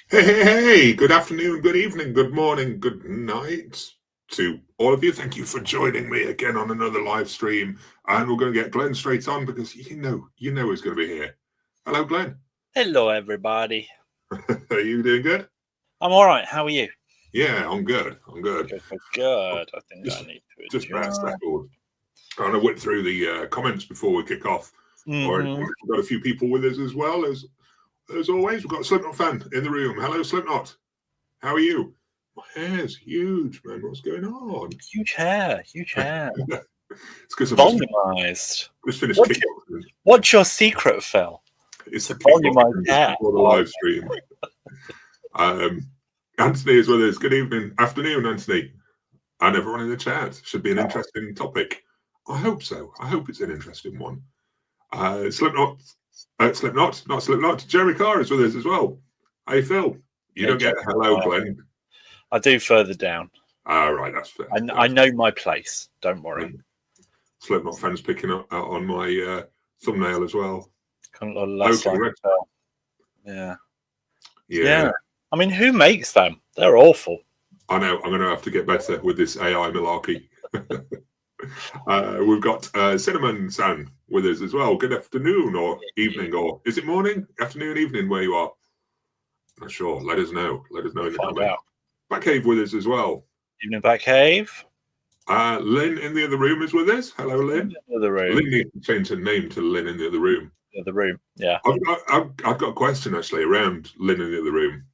Hey, good afternoon, good evening, good morning, good night to all of you. Thank you for joining me again on another live stream. And we're going to get Glenn straight on because you know he's going to be here. Hello, Glenn. Hello, everybody. Are you doing good? I'm all right. How are you? Yeah, I'm good. I'm good. Good. I think Just, I need to just about settled. Trying to whip through the comments before we kick off. Or we've got a few people with us as well as always. We've got Slipknot fan in the room. Hello, Slipknot. How are you? My hair's huge, man. What's going on? Huge hair. It's because I'm volumized. Just finished kickboxing. What's your secret, Phil? It's the volumized hair before the live stream. Anthony is with us. Good evening, afternoon, Anthony, and everyone in the chat. Should be an interesting topic. I hope so. I hope it's an interesting one. Slipknot, not Slipknot. Jeremy Carr is with us as well. Hey, Phil. You don't get a hello, Glenn. I do further down. Right, that's fair. I know my place. Don't worry. Slipknot fans picking up out on my thumbnail as well. Yeah. I mean, who makes them? They're awful. I know. I'm going to have to get better with this AI malarkey. We've got Cinnamon San with us as well. Good afternoon or evening, or is it morning, afternoon, evening where you are? Not sure. Let us know. Let us know in the comments. Backcave with us as well. Evening, Backcave. Lynn in the other room is with us. Hello, Lynn. Lynn needs to change her name to Lynn in the other room. The room, yeah. I've got a question actually around Lynn in the other room.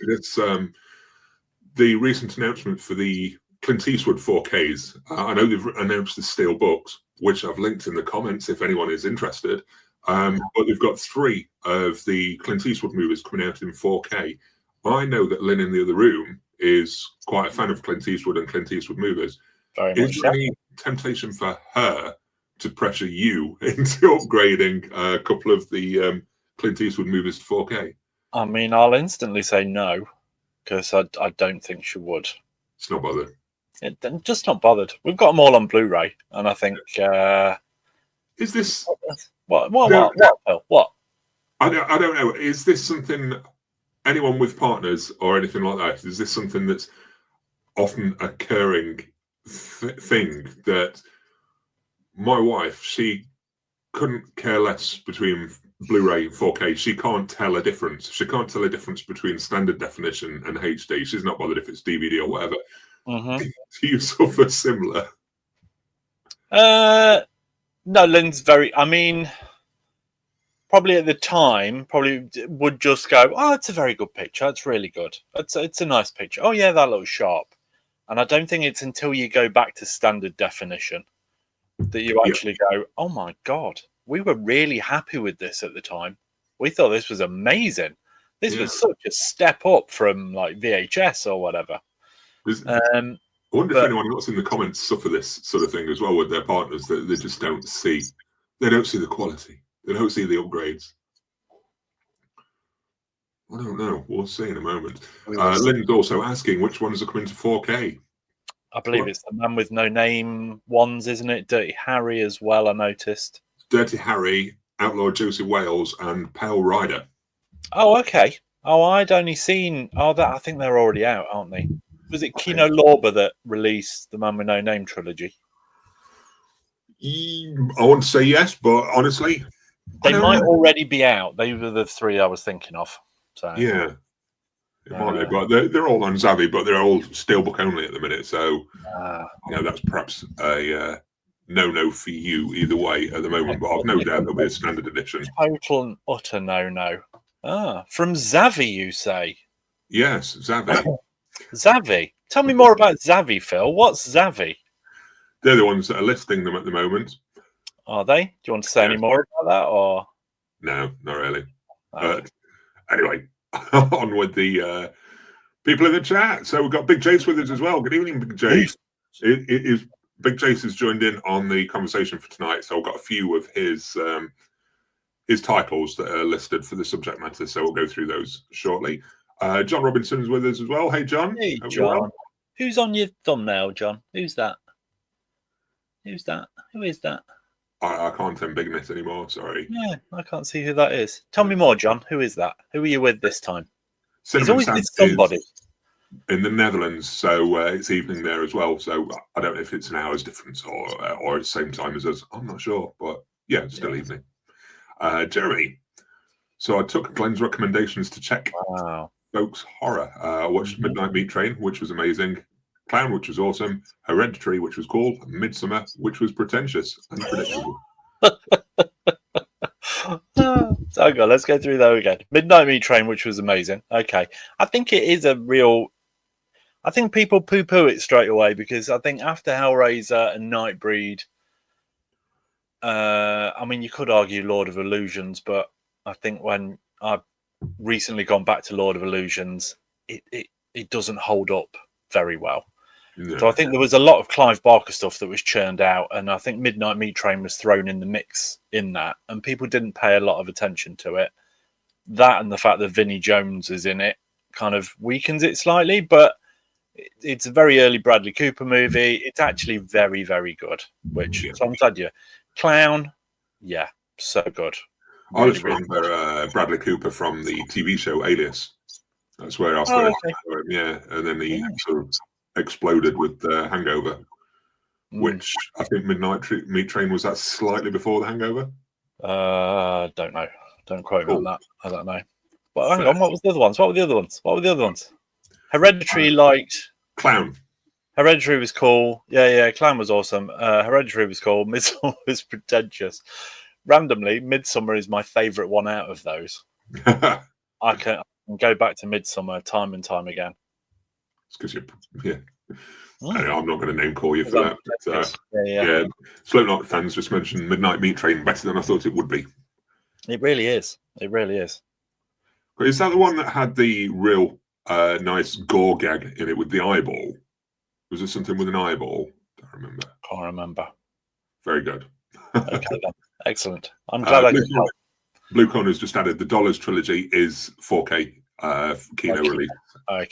It's the recent announcement for the Clint Eastwood 4Ks. I know they've announced the steel books, which I've linked in the comments if anyone is interested. But they've got 3 of the Clint Eastwood movies coming out in 4K. I know that Lynn in the other room is quite a fan of Clint Eastwood and Clint Eastwood movies. Is there any temptation for her to pressure you into upgrading a couple of the Clint Eastwood movies to 4K? I mean, I'll instantly say no, because I don't think she would. It's not bothered. Just not bothered. We've got them all on Blu Ray, and I think. Is this what? What? I don't know. Is this something anyone with partners or anything like that? Is this something that's often occurring thing that my wife, she couldn't care less between Blu-ray and 4K. She can't tell a difference. She can't tell a difference between standard definition and HD. She's not bothered if it's DVD or whatever. Do you suffer similar? No, Lynn's very. I mean, probably at the time, probably would just go, "Oh, it's a very good picture. It's really good. It's a nice picture. Oh yeah, that looks sharp." And I don't think it's until you go back to standard definition that you actually go, "Oh my God, we were really happy with this at the time. We thought this was amazing. This was such a step up from like VHS or whatever." I wonder if anyone else in the comments suffer this sort of thing as well with their partners, that they just don't see. They don't see the quality. They don't see the upgrades. I don't know. We'll see in a moment. Lynn's also asking which ones are coming to 4K. I believe it's the Man with No Name ones, isn't it? Dirty Harry as well, I noticed. Dirty Harry, Outlaw Josie Wales, and Pale Rider. Oh, okay. Oh, I'd only seen... Oh, I think they're already out, aren't they? Was it Kino Lorber that released the Man with No Name trilogy? I want to say yes, but honestly... They might already be out. They were the 3 I was thinking of. So yeah. It might be, but they're all on Zavvi, but they're all steelbook only at the minute. So, that's perhaps a no-no for you either way at the moment. But I've no doubt there'll be a standard edition. Total and utter no-no. From Zavvi, you say? Yes, Zavvi. Zavvi. Tell me more about Zavvi, Phil. What's Zavvi? They're the ones that are listing them at the moment. Are they? Do you want to say any more about that, or no? Not really. Anyway, on with the people in the chat. So we've got Big Jace with us as well. Good evening, Big Jace. Big Jace has joined in on the conversation for tonight. So I've got a few of his titles that are listed for the subject matter. So we'll go through those shortly. John Robinson is with us as well. Hey, John. Hey, John. Who's on your thumbnail, John? Who's that? Who is that? I can't embiggen anymore. Sorry. Yeah, I can't see who that is. Tell me more, John. Who is that? Who are you with this time? He's always with somebody. In the Netherlands, so it's evening there as well. So I don't know if it's an hour's difference or it's the same time as us. I'm not sure, but yeah, it's still evening. Jeremy. So I took Glenn's recommendations to check folks horror. I watched Midnight Meat Train, which was amazing. Clown, which was awesome. Hereditary, which was cool. Midsummer, which was pretentious and predictable. Okay, let's go through that again. Midnight Meat Train, which was amazing. Okay, I think it is a real. I think people poo-poo it straight away because I think after Hellraiser and Nightbreed, I mean, you could argue Lord of Illusions, but I think when I've recently gone back to Lord of Illusions, it doesn't hold up very well. No. So I think there was a lot of Clive Barker stuff that was churned out, and I think Midnight Meat Train was thrown in the mix in that, and people didn't pay a lot of attention to it. That and the fact that Vinnie Jones is in it kind of weakens it slightly, but it's a very early Bradley Cooper movie. It's actually very, very good, which so I'm glad you. Clown, yeah, so good. Really, I just remember Bradley Cooper from the TV show Alias. That's where I first saw him, yeah, and then he sort of exploded with the Hangover, which I think Midnight Meat Train was that slightly before the Hangover. Don't know. Don't quote me on that. I don't know. But hang on, what was the other ones? What were the other ones? Hereditary liked. Clown. Hereditary was cool. Yeah. Clown was awesome. Hereditary was cool. Midsummer was pretentious. Randomly, Midsummer is my favourite one out of those. I can go back to Midsummer time and time again. It's because I'm not going to name call you for that. But, Slow Night fans just mentioned Midnight Meat Train better than I thought it would be. It really is. It really is. But is that the one that had the real nice gore gag in it with the eyeball? Was there something with an eyeball? Don't remember. Can't remember. Very good. Okay, then. Excellent. I'm glad I could help. Blue Corner's just added the Dollars trilogy is 4K kino release.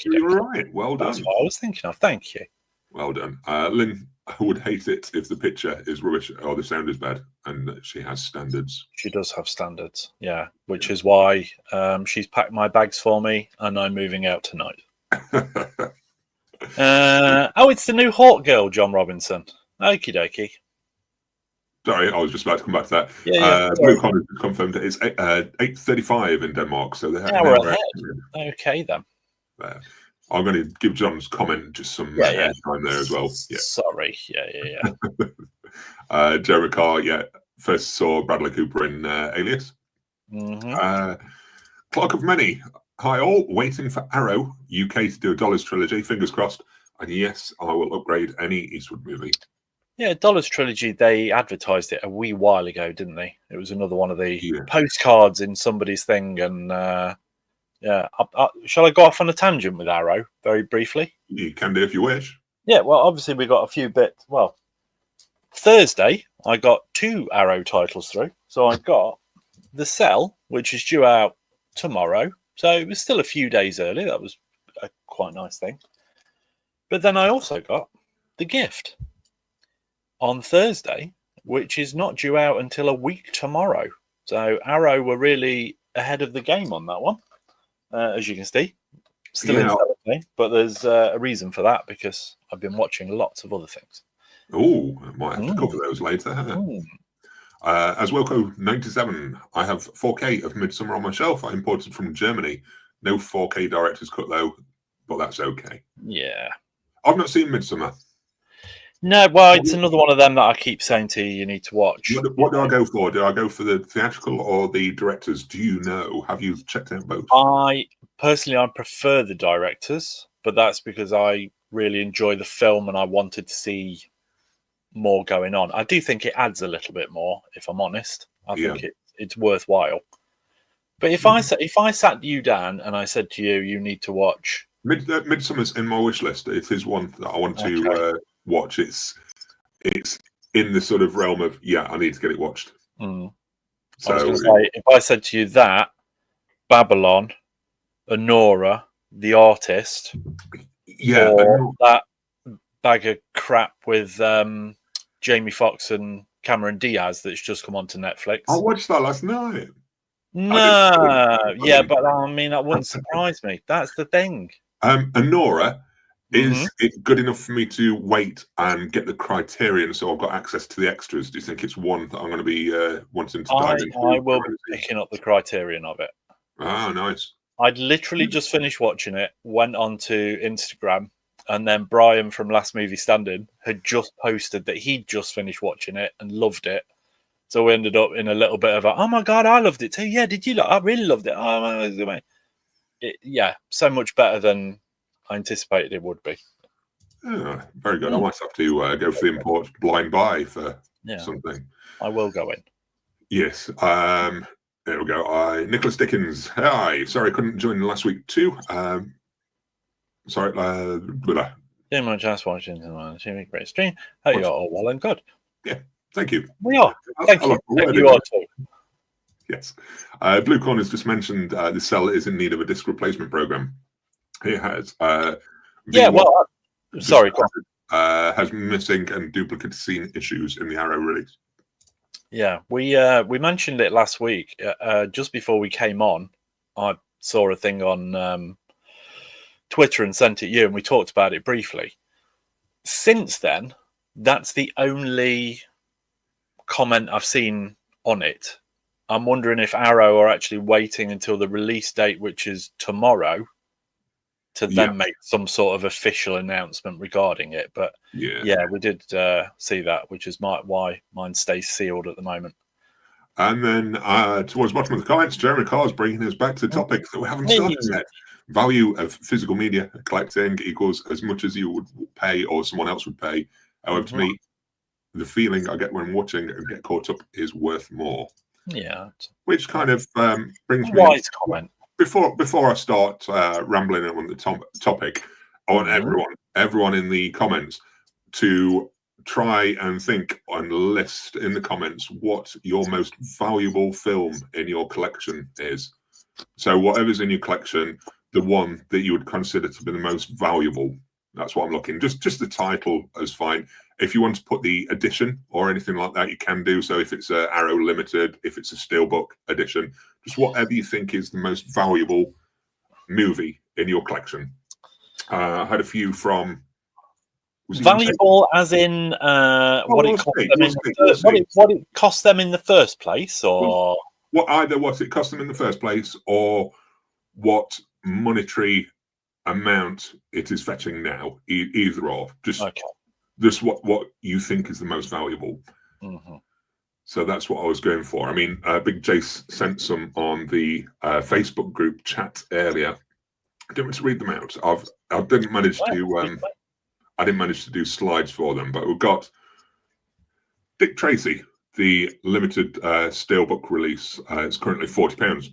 You're right. Well done. That's what I was thinking of. Thank you. Well done. Lynn would hate it if the picture is rubbish or the sound is bad, and she has standards. She does have standards, yeah, which is why she's packed my bags for me, and I'm moving out tonight. It's the new Hawk Girl, John Robinson. Okie dokie. Sorry, I was just about to come back to that. Blue Corner confirmed it's 8:35 in Denmark, so they're we're ahead. Okay, then. I'm going to give John's comment just some time there as well. Yeah. Sorry. Yeah. Jeremy Carr, first saw Bradley Cooper in Alias. Clock of Many. Hi all, waiting for Arrow UK to do a Dollars trilogy, fingers crossed. And yes, I will upgrade any Eastwood movie. Yeah, Dollars trilogy, they advertised it a wee while ago, didn't they? It was another one of the postcards in somebody's thing, and shall I go off on a tangent with Arrow very briefly? You can do if you wish. Yeah, well, obviously we got a few bits. Well, Thursday I got 2 Arrow titles through. So I got The Cell, which is due out tomorrow. So it was still a few days early. That was a quite nice thing. But then I also got The Gift on Thursday, which is not due out until a week tomorrow. So Arrow were really ahead of the game on that one. As you can see, still in Thursday, but there's a reason for that because I've been watching lots of other things. Oh, I might have to cover those later. As Wilco 97, I have 4K of Midsummer on my shelf. I imported from Germany. No 4K director's cut though, but that's okay. Yeah, I've not seen Midsummer. No, well, it's another one of them that I keep saying to you need to watch. What do I go for? Do I go for the theatrical or the directors? Do you know? Have you checked out both? I prefer the directors, but that's because I really enjoy the film and I wanted to see more going on. I do think it adds a little bit more, if I'm honest. I think it's worthwhile. But if I sat you down and I said to you, you need to watch Midsummer's in my wish list. It is one that I want to watch. It's in the sort of realm of I need to get it watched. So I was going to say, if I said to you that Babylon, Anora, The Artist, or that bag of crap with Jamie Foxx and Cameron Diaz that's just come onto Netflix. I watched that last night. No, yeah, but I mean, that wouldn't surprise me. That's the thing. Anora, is it good enough for me to wait and get the Criterion so I've got access to the extras? Do you think it's one that I'm going to be wanting to dive into? I will be picking up the Criterion of it. Oh, nice. I'd literally just finished watching it, went onto Instagram, and then Brian from Last Movie Standing had just posted that he'd just finished watching it and loved it. So we ended up in a little bit of a, oh my God, I loved it too. Yeah, did you? I really loved it. Oh, yeah, so much better than I anticipated it would be. Oh, very good. I might have to go for the import blind buy for something. I will go in. Yes. There we go. Nicholas Dickens. Hi. Sorry, I couldn't join last week too. Sorry. Too much ass watching the great stream. Hope you're all well and good. Yeah. Thank you. We are. Thank you. You are too. Yes. Blue Corner's just mentioned the cell is in need of a disc replacement program. It has. Sorry. Has missing and duplicate scene issues in the Arrow release. Yeah, we mentioned it last week. Just before we came on, I saw a thing on Twitter and sent it you, and we talked about it briefly. Since then, that's the only comment I've seen on it. I'm wondering if Arrow are actually waiting until the release date, which is tomorrow, to then make some sort of official announcement regarding it. But yeah, we did see that, which is why mine stays sealed at the moment. And then towards the bottom of the comments, Jeremy Carr's bringing us back to the topic that we haven't started yet. Value of physical media collecting equals as much as you would pay or someone else would pay. However, to me, the feeling I get when watching and get caught up is worth more. Yeah. Which kind of brings me... Wise comment. Before I start rambling on the topic, I want everyone in the comments to try and think and list in the comments what your most valuable film in your collection is. So whatever's in your collection, the one that you would consider to be the most valuable. That's what I'm looking. Just the title is fine. If you want to put the edition or anything like that, you can do so. If it's a Arrow Limited, if it's a Steelbook edition, just whatever you think is the most valuable movie in your collection. I had a few from... Valuable as in what it cost them in the first place, or... Either what it cost them in the first place or what monetary amount it is fetching now. Either or. Just what you think is the most valuable. So that's what I was going for. I mean, Big Jace sent some on the Facebook group chat earlier. I didn't want to read them out. I didn't manage to. I didn't manage to do slides for them, but we've got Dick Tracy, the limited Steelbook release. It's currently £40.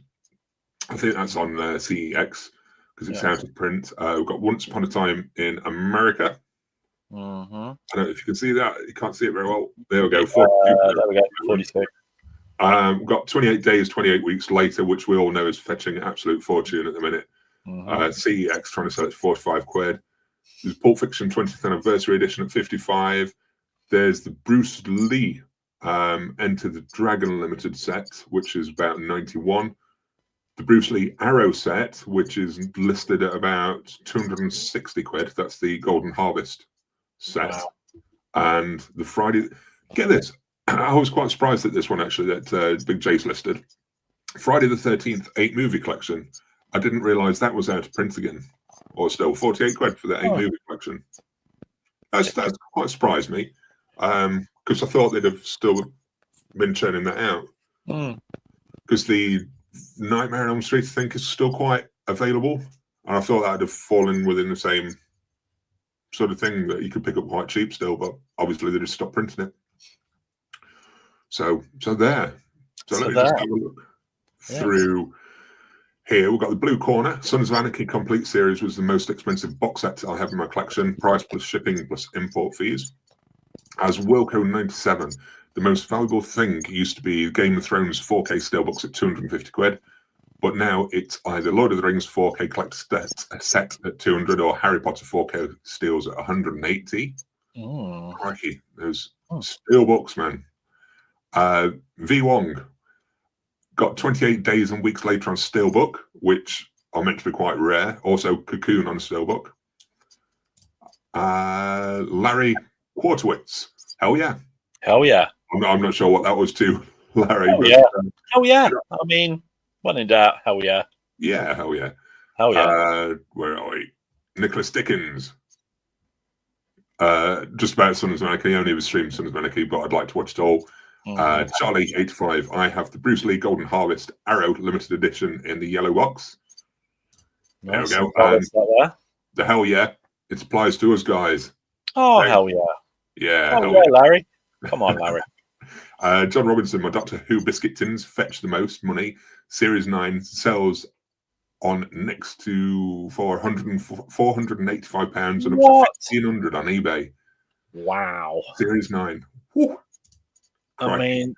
I think that's on CEX because it's out of print. We've got Once Upon a Time in America. I don't know if you can see that. You can't see it very well. There we go. 42. We've got 28 Days, 28 Weeks Later, which we all know is fetching an absolute fortune at the minute. CEX trying to sell it for £45. There's Pulp Fiction 20th Anniversary Edition at 55. There's the Bruce Lee Enter the Dragon Limited set, which is about 91. The Bruce Lee Arrow set, which is listed at about £260. That's the Golden Harvest set. Wow. And the Friday... Get this. I was quite surprised at this one, actually, that Big J's listed. Friday the 13th 8-movie collection. I didn't realise that was out of print again. Or still, £48 for the 8-movie collection. That's quite surprised me. Because I thought they'd have still been churning that out. Because the Nightmare on Elm Street, I think, is still quite available. And I thought that'd have fallen within the same sort of thing that you could pick up quite cheap still, but obviously they just stopped printing it. So there. So let me just have a look through here. We've got the Blue Corner. Sons of Anarchy Complete Series was the most expensive box set I have in my collection. Price plus shipping plus import fees. As Wilco 97, the most valuable thing used to be Game of Thrones 4K Steelbooks at £250, but now it's either Lord of the Rings 4K collector set at 200 or Harry Potter 4K steels at 180. Crikey, those Steelbooks, man. V Wong, Got 28 Days and Weeks Later on Steelbook, which are meant to be quite rare. Also, Cocoon on Steelbook. Larry Quartowitz. Hell yeah. Hell yeah. I'm not sure what that was to Larry. Hell but, yeah. Hell yeah. I mean, when in doubt, hell yeah. Yeah, hell yeah. Hell yeah. Where are we? Nicholas Dickens. Just about Sons of Anarchy. I only ever streamed Sons of Anarchy, but I'd like to watch it all. Charlie 85. I have the Bruce Lee Golden Harvest Arrow limited edition in the yellow box. Nice. There we go. There. The hell yeah. It applies to us guys. Oh, hell yeah. Yeah. Hell yeah, Larry. Come on, Larry. John Robinson, my Doctor Who biscuit tins fetch the most money. Series 9 sells on next to £485 and up to 1,500 on eBay. Wow. Series 9. Whew. I mean,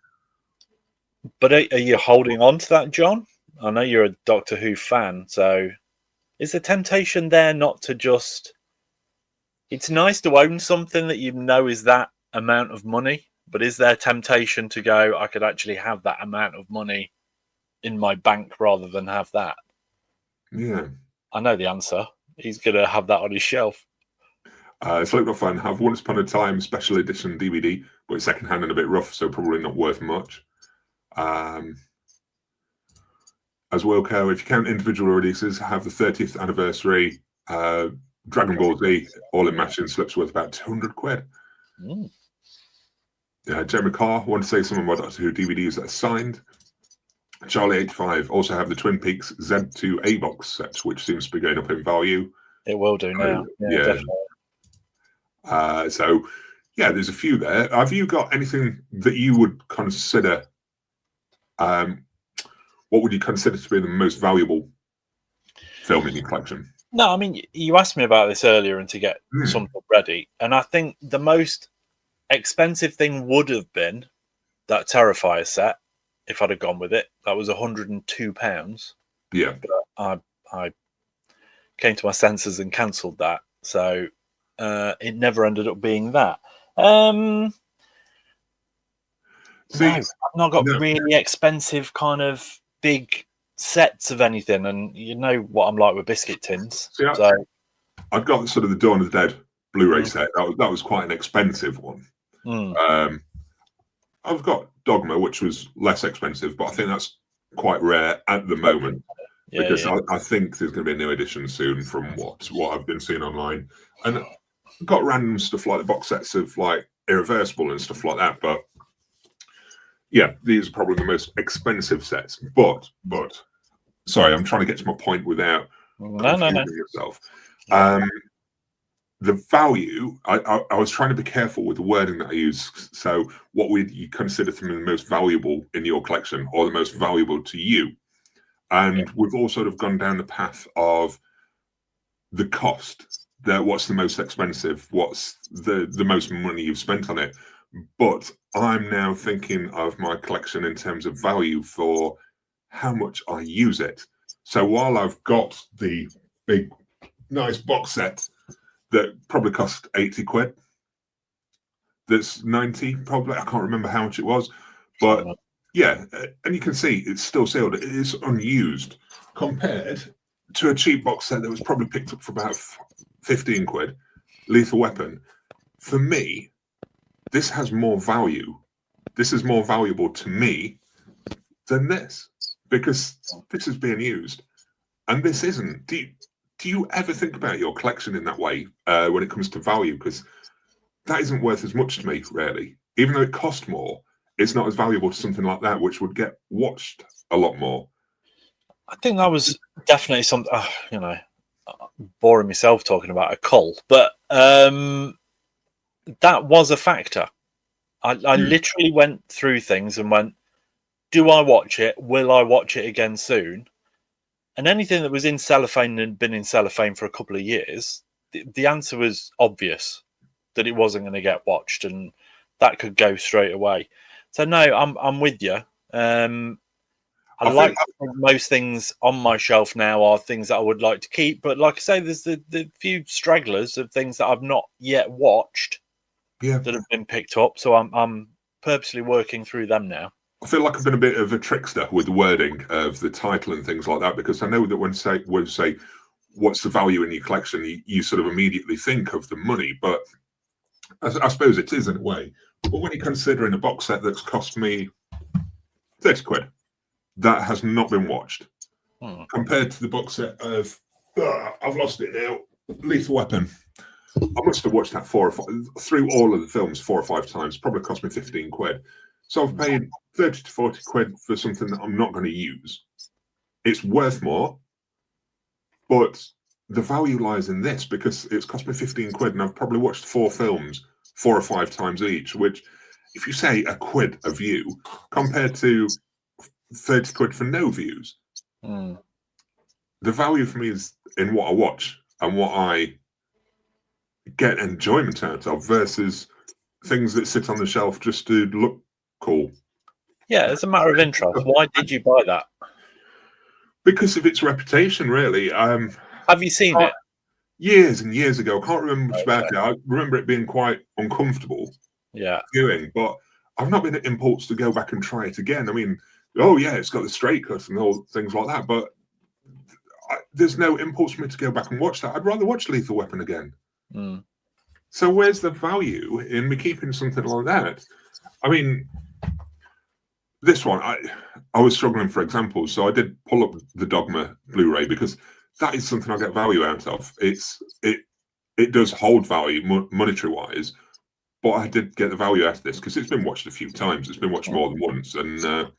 but are you holding on to that, John? I know you're a Doctor Who fan, so is the temptation there not to just... It's nice to own something that you know is that amount of money, but is there temptation to go, I could actually have that amount of money in my bank rather than have that? Yeah. I know the answer. He's going to have that on his shelf. Sleep Not Fun have Once Upon a Time special edition DVD, but it's secondhand and a bit rough, so probably not worth much. As Wilco, if you count individual releases, have the 30th anniversary Dragon Ball Z all in matching slips worth about 200 quid. Jeremy Carr, want to say some of my Doctor Who DVDs that are signed. Charlie 85 also have the Twin Peaks Z2 A box set, which seems to be going up in value. It will do now. Yeah. So, yeah, there's a few there. Have you got anything that you would consider? What would you consider to be the most valuable film in your collection? No, I mean, you asked me about this earlier and to get something ready. And I think the most expensive thing would have been that Terrifier set, if I'd have gone with it. That was £102. Yeah. But I came to my senses and cancelled that. So it never ended up being that. No, I've not got really expensive kind of big sets of anything, and you know what I'm like with biscuit tins. See, I've got sort of the Dawn of the Dead Blu Ray set. That was quite an expensive one. I've got Dogma, which was less expensive, but I think that's quite rare at the moment because I think there's going to be a new edition soon from what I've been seeing online. And I've got random stuff like the box sets of like Irreversible and stuff like that, but yeah, these are probably the most expensive sets. But sorry, I'm trying to get to my point without confusing yourself. The value, I was trying to be careful with the wording that I use. So what would you consider to be the most valuable in your collection or the most valuable to you? And we've all sort of gone down the path of the cost. What's the most expensive? What's the most money you've spent on it? But I'm now thinking of my collection in terms of value for how much I use it. So while I've got the big, nice box set that probably cost 80 quid, that's 90 probably. I can't remember how much it was. But yeah, and you can see it's still sealed. It is unused compared to a cheap box set that was probably picked up for about 15 quid, Lethal Weapon. For me, this has more value. This is more valuable to me than this because this is being used and this isn't. Do you ever think about your collection in that way when it comes to value? Because that isn't worth as much to me, really. Even though it cost more, it's not as valuable to something like that, which would get watched a lot more. I think that was definitely something, boring myself talking about a cull, but that was a factor. I literally went through things and went, do I watch it? Will I watch it again soon? And anything that was in cellophane and been in cellophane for a couple of years, the answer was obvious that it wasn't going to get watched and that could go straight away. So no, I'm with you. I think most things on my shelf now are things that I would like to keep, but like I say, there's the few stragglers of things that I've not yet watched that have been picked up. So I'm purposely working through them now. I feel like I've been a bit of a trickster with the wording of the title and things like that, because I know that when we say what's the value in your collection, you sort of immediately think of the money, but I suppose it is in a way. But when you're considering a box set that's cost me 30 quid, that has not been watched, compared to the box set of, I've lost it now, Lethal Weapon. I must have watched that through all of the films 4 or 5 times. Probably cost me 15 quid. So I've paid 30 to 40 quid for something that I'm not going to use. It's worth more, but the value lies in this, because it's cost me 15 quid and I've probably watched 4 films 4 or 5 times each, which, if you say a quid a view compared to 30 quid for no views, the value for me is in what I watch and what I get enjoyment out of, versus things that sit on the shelf just to look cool. Yeah, it's a matter of interest. Why did you buy that? Because of its reputation, really. Have you seen it? Years and years ago. I can't remember much about it. I remember it being quite uncomfortable viewing, but I've not been impulsed to go back and try it again. I mean, oh yeah, it's got the straight cut and all things like that, but there's no impulse for me to go back and watch that. I'd rather watch Lethal Weapon again. So where's the value in me keeping something like that? I mean, this one, I was struggling for examples, so I did pull up the Dogma Blu Ray, because that is something I get value out of. It does hold value monetary wise, but I did get the value out of this because it's been watched a few times. It's been watched more than once, and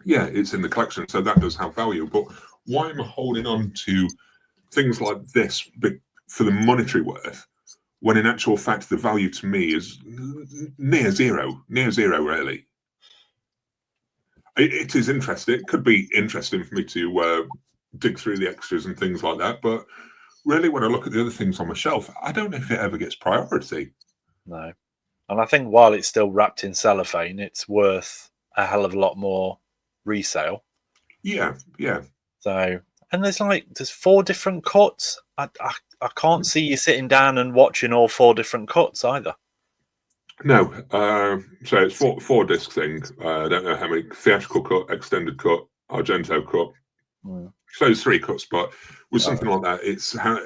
yeah, it's in the collection, so that does have value. But why am I holding on to things like this for the monetary worth, when in actual fact the value to me is near zero, really? It is interesting. It could be interesting for me to dig through the extras and things like that, but really, when I look at the other things on my shelf, I don't know if it ever gets priority. No. And I think while it's still wrapped in cellophane, it's worth a hell of a lot more resale. Yeah. So, and there's 4 different cuts. I can't see you sitting down and watching all 4 different cuts either. No. So it's 4 disc thing. I don't know how many: theatrical cut, extended cut, Argento cut. So it's 3 cuts, but with something like that, it's how.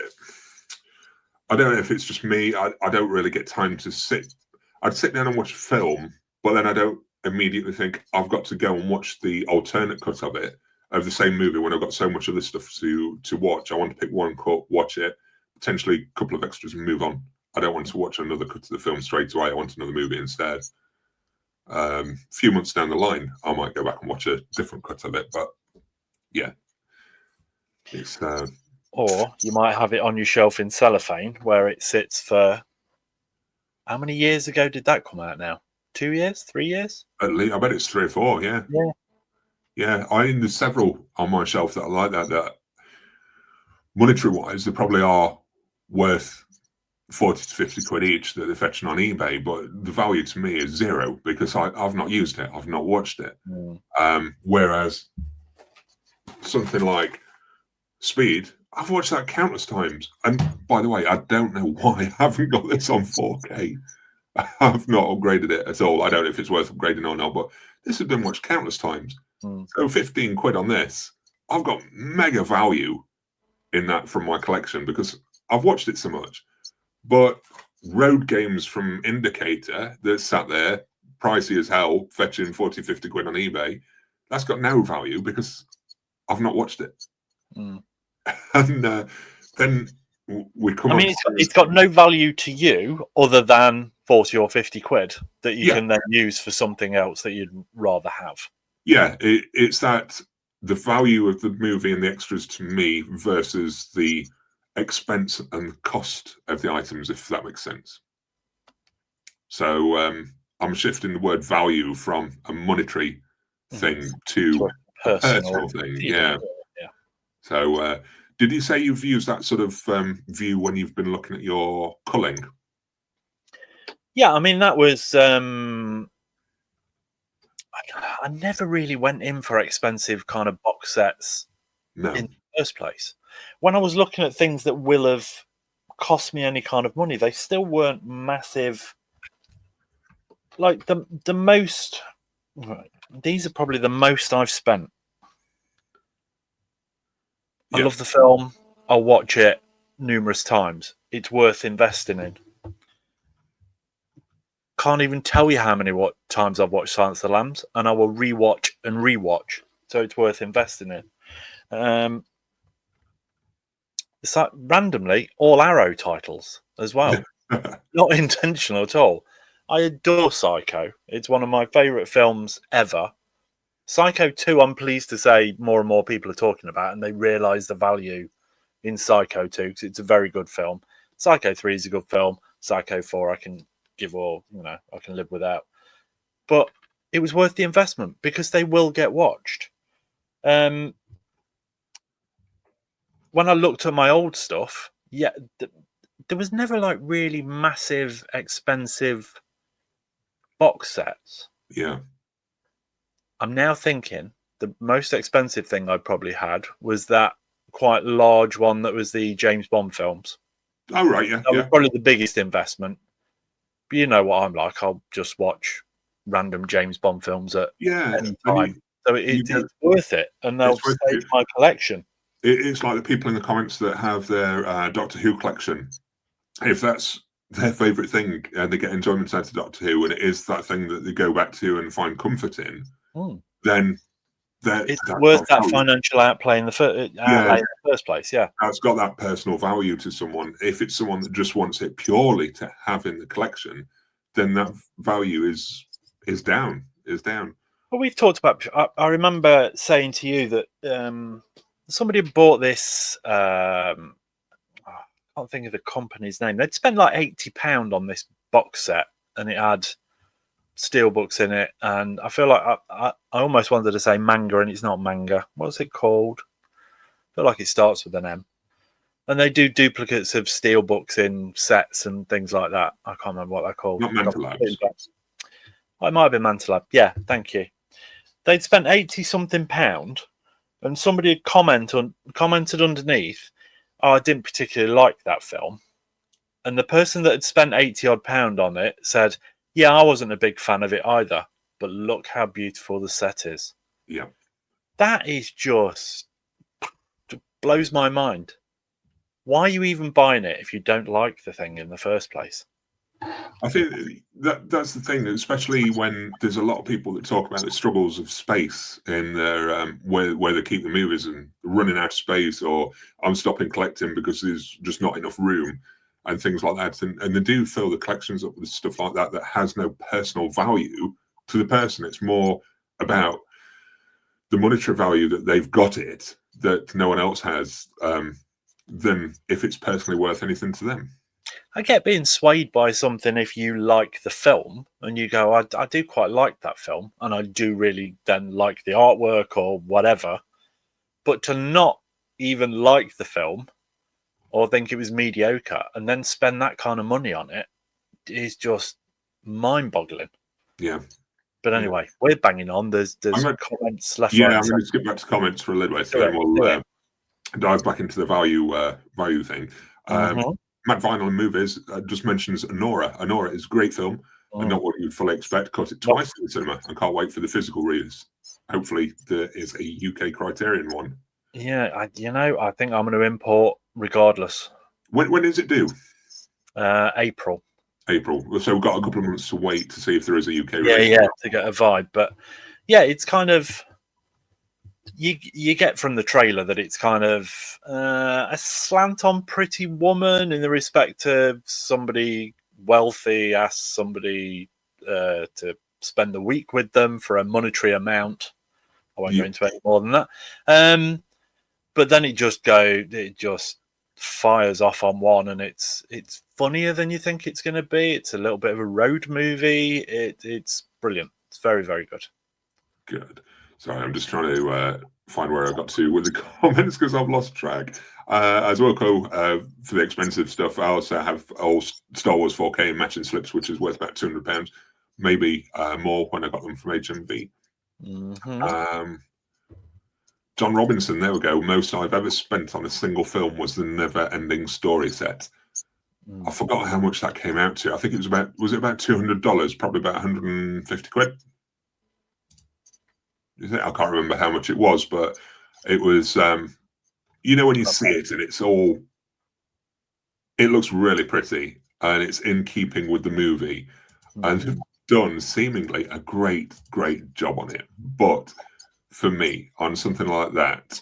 I don't know if it's just me. I don't really get time to sit. I'd sit down and watch a film, but then I don't immediately think I've got to go and watch the alternate cut of the same movie, when I've got so much other stuff to watch. I want to pick one cut, watch it, potentially a couple of extras, and move on. I don't want to watch another cut of the film straight away. I want another movie instead. A few months down the line, I might go back and watch a different cut of it, but yeah, it's. Or you might have it on your shelf in cellophane, where it sits for. How many years ago did that come out now? 2 years? 3 years? At least, I bet it's 3 or 4, yeah. Yeah, there's several on my shelf that I like that monetary-wise, they probably are worth 40 to 50 quid each that they're fetching on eBay, but the value to me is zero, because I've not used it, I've not watched it. Whereas something like Speed, I've watched that countless times. And by the way, I don't know why I haven't got this on 4K. I've not upgraded it at all. I don't know if it's worth upgrading or not, but this has been watched countless times. So 15 quid on this, I've got mega value in that from my collection, because I've watched it so much. But road games from Indicator that sat there, pricey as hell, fetching 40, 50 quid on eBay, that's got no value because I've not watched it. And then we come. I mean, it's got no value to you other than 40 or 50 quid that you can then use for something else that you'd rather have. Yeah, it's that the value of the movie and the extras to me versus the expense and cost of the items, if that makes sense. So I'm shifting the word value from a monetary thing to a personal thing. Yeah. So did you say you've used that sort of view when you've been looking at your culling? Yeah, I mean, that was... I never really went in for expensive kind of box sets in the first place. When I was looking at things that will have cost me any kind of money, they still weren't massive. Like the most... Right, these are probably the most I've spent. I Yeah. love the film. I'll watch it numerous times. It's worth investing in. Can't even tell you how many times I've watched Silence of the Lambs, and I will rewatch and rewatch. So it's worth investing in. It's like randomly all Arrow titles as well. Not intentional at all. I adore Psycho. It's one of my favourite films ever. Psycho 2, I'm pleased to say more and more people are talking about, and they realise the value in Psycho 2 because it's a very good film. Psycho 3 is a good film. Psycho 4 I can I can live without. But it was worth the investment because they will get watched. When I looked at my old stuff, there was never like really massive, expensive box sets. Yeah. I'm now thinking the most expensive thing I probably had was that quite large one that was the James Bond films. Oh, right, yeah. That was probably the biggest investment. But you know what I'm like. I'll just watch random James Bond films at any time. So it's worth it, and they'll stay in my collection. It's like the people in the comments that have their Doctor Who collection. If that's their favourite thing and they get enjoyment out of Doctor Who, and it is that thing that they go back to and find comfort in, then it's worth that financial outlay in the first place. Yeah, that's got that personal value to someone. If it's someone that just wants it purely to have in the collection, then that value is down. Well, we've talked about. I remember saying to you that somebody bought this. I can't think of the company's name. They'd spent like £80 on this box set, and it had steelbooks in it. And I feel like I almost wanted to say manga, and it's not manga. What's it called? I feel like it starts with an M. And they do duplicates of steelbooks in sets and things like that. I can't remember what they're called. Not Mental Labs. Oh, it might have been Mental Lab. Yeah, thank you. They'd spent £80-something, and somebody had commented underneath, I didn't particularly like that film. And the person that had spent £80-odd on it said, yeah, I wasn't a big fan of it either, but look how beautiful the set is. Yeah. That is just blows my mind. Why are you even buying it if you don't like the thing in the first place? I think that's the thing, especially when there's a lot of people that talk about the struggles of space in their where they keep the movies and running out of space, or I'm stopping collecting because there's just not enough room and things like that. And they do fill the collections up with stuff like that has no personal value to the person. It's more about the monetary value that they've got it that no one else has than if it's personally worth anything to them. I get being swayed by something if you like the film and you go, I do quite like that film and I do really then like the artwork or whatever. But to not even like the film or think it was mediocre and then spend that kind of money on it is just mind-boggling. Yeah. But anyway, we're banging on. There's comments left. Yeah, I'm going to skip back to comments for a little bit, so then we'll dive back into the value thing. Matt Vinyl in Movies just mentions Anora. Anora is a great film and not what you'd fully expect. Caught it twice in the cinema and can't wait for the physical release. Hopefully there is a UK Criterion one. Yeah, I think I'm going to import regardless. When is it due? April. So we've got a couple of months to wait to see if there is a UK release. Yeah, to get a vibe. But yeah, it's kind of... You get from the trailer that it's kind of a slant on Pretty Woman in the respect of somebody wealthy asks somebody to spend the week with them for a monetary amount. I won't go into any more than that. But then it just fires off on one, and it's funnier than you think it's going to be. It's a little bit of a road movie. It's brilliant. It's very, very good. Good. Sorry, I'm just trying to find where I got to with the comments because I've lost track. As well, for the expensive stuff, I also have old Star Wars 4K matching slips, which is worth about £200, maybe more when I got them from HMV. John Robinson, there we go. Most I've ever spent on a single film was the Never Ending Story set. I forgot how much that came out to. I think it was about $200, probably about 150 quid. I can't remember how much it was, but it was, you know, when you see it and it looks really pretty and it's in keeping with the movie, and have done seemingly a great job on it. But for me, on something like that,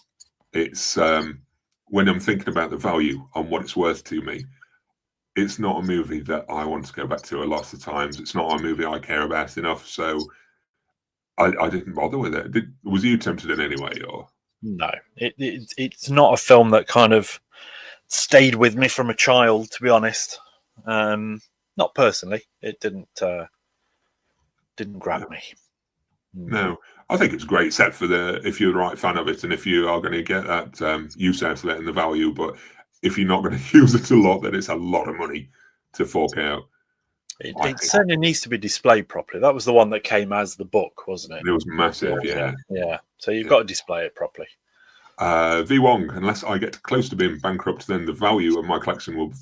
it's when I'm thinking about the value on what it's worth to me, it's not a movie that I want to go back to a lot of times. It's not a movie I care about enough, so I didn't bother with it. Was you tempted in any way, or no? It's not a film that kind of stayed with me from a child, to be honest. Not personally. It didn't grab me. No, I think it's great, set for if you're the right fan of it, and if you are going to get that use out of it and the value. But if you're not going to use it a lot, then it's a lot of money to fork out. It certainly needs to be displayed properly. That was the one that came as the book, wasn't it? It was massive, yeah. Yeah. So you've got to display it properly. V Wong, unless I get close to being bankrupt, then the value of my collection will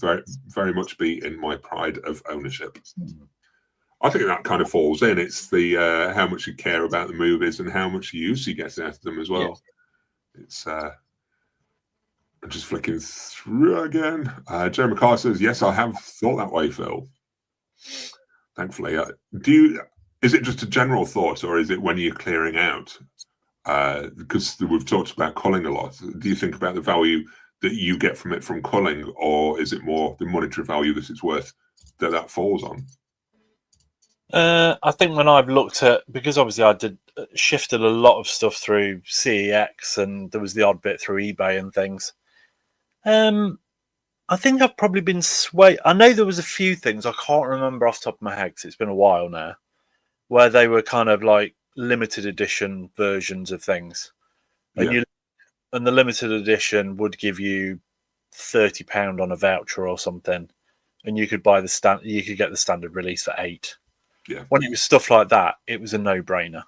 very much be in my pride of ownership. I think that kind of falls in. It's the how much you care about the movies and how much use you get out of them as well. Yeah. It's I'm just flicking through again. Jeremy Carr says, "Yes, I have thought that way, Phil." Thankfully, is it just a general thought, or is it when you're clearing out? Because we've talked about culling a lot. Do you think about the value that you get from it from culling, or is it more the monetary value that it's worth that falls on? I think when I've looked at, because obviously I shifted a lot of stuff through CEX, and there was the odd bit through eBay and things. I think I've probably been swayed. I know there was a few things I can't remember off the top of my head because it's been a while now, where they were kind of like limited edition versions of things, and and the limited edition would give you £30 on a voucher or something, and you could buy you could get the standard release for £8. Yeah. When it was stuff like that, it was a no-brainer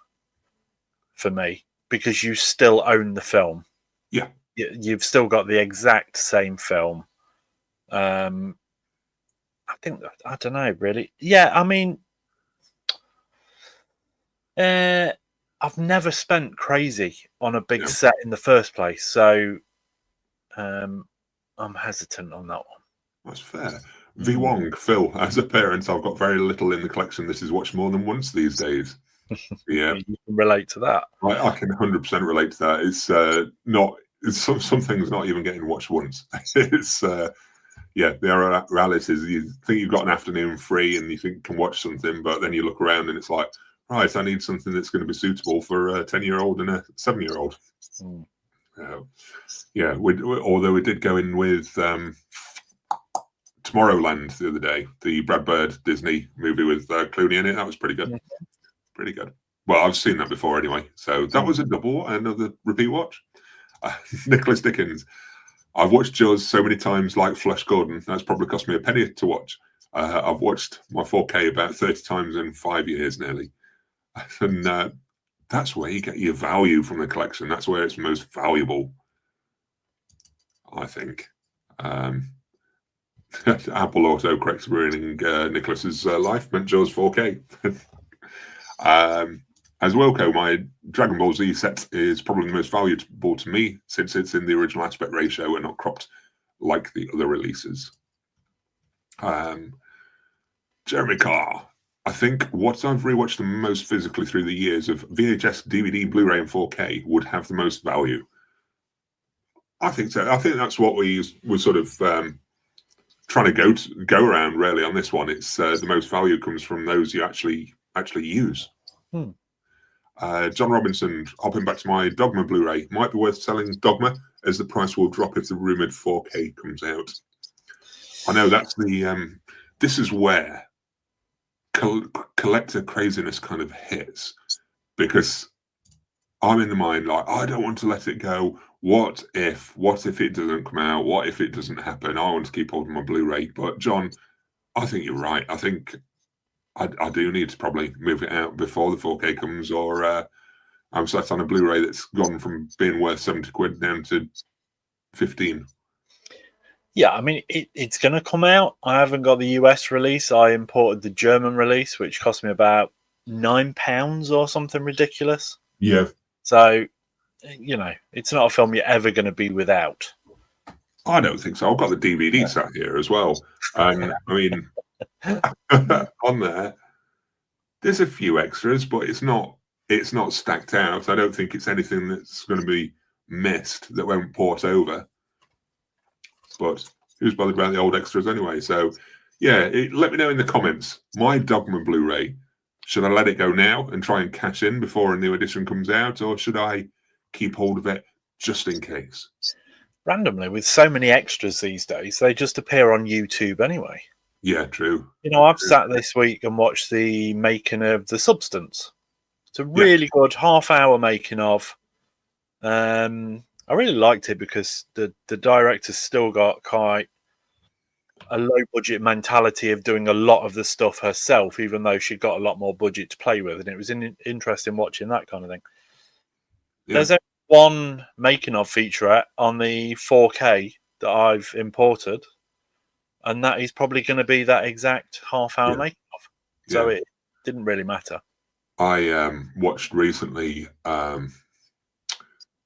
for me because you still own the film. Yeah. You've still got the exact same film. I think, I don't know, really. Yeah, I mean, I've never spent crazy on a big set in the first place, so I'm hesitant on that one. That's fair. V Wong, Phil, as a parent, I've got very little in the collection. This is watched more than once these days. Yeah, you can relate to that. I can 100% relate to that. It's not. It's some things not even getting watched once. It's yeah, there are realities. You think you've got an afternoon free, and you think you can watch something, but then you look around and it's like, right, I need something that's going to be suitable for a 10-year-old and a 7-year-old. Yeah, although we did go in with Tomorrowland the other day, the Brad Bird Disney movie with Clooney in it. That was pretty good. Pretty good. Well, I've seen that before anyway. So that was another repeat watch. Nicholas Dickens. I've watched Jaws so many times like Flash Gordon. That's probably cost me a penny to watch. I've watched my 4K about 30 times in 5 years nearly. And that's where you get your value from the collection. That's where it's most valuable, I think. Apple Auto corrects ruining Nicholas's life meant Jaws 4K. As Wilco, my Dragon Ball Z set is probably the most valuable to me since it's in the original aspect ratio and not cropped like the other releases. Jeremy Carr. I think what I've rewatched the most physically through the years of VHS, DVD, Blu Ray, and 4K would have the most value. I think so. I think that's what we were sort of trying to go around really on this one. It's the most value comes from those you actually use. John Robinson, hopping back to my Dogma Blu-ray, might be worth selling Dogma as the price will drop if the rumored 4K comes out. I know that's the this is where collector craziness kind of hits, because I'm in the mind like, I don't want to let it go. What if it doesn't come out? What if it doesn't happen? I want to keep holding my Blu-ray. But John, I think you're right. I think I do need to probably move it out before the 4K comes, or I'm sat on a Blu-ray that's gone from being worth 70 quid down to 15. Yeah, I mean, it's going to come out. I haven't got the US release. I imported the German release, which cost me about £9 or something ridiculous. Yeah. So, you know, it's not a film you're ever going to be without. I don't think so. I've got the DVD sat here as well. And I mean, on there's a few extras, but it's not stacked out. I don't think it's anything that's going to be missed that won't port over. But who's bothered about the old extras anyway? So, yeah, let me know in the comments. My Dogma Blu-ray, should I let it go now and try and cash in before a new edition comes out, or should I keep hold of it just in case? Randomly, with so many extras these days, they just appear on YouTube anyway. Yeah, true. You know, I've sat this week and watched the making of The Substance. It's a really good half-hour making of. I really liked it because the director's still got quite a low-budget mentality of doing a lot of the stuff herself, even though she got a lot more budget to play with. And it was interesting watching that kind of thing. Yeah. There's only one making of featurette on the 4K that I've imported, and that is probably going to be that exact half-hour making of. So it didn't really matter. I watched recently I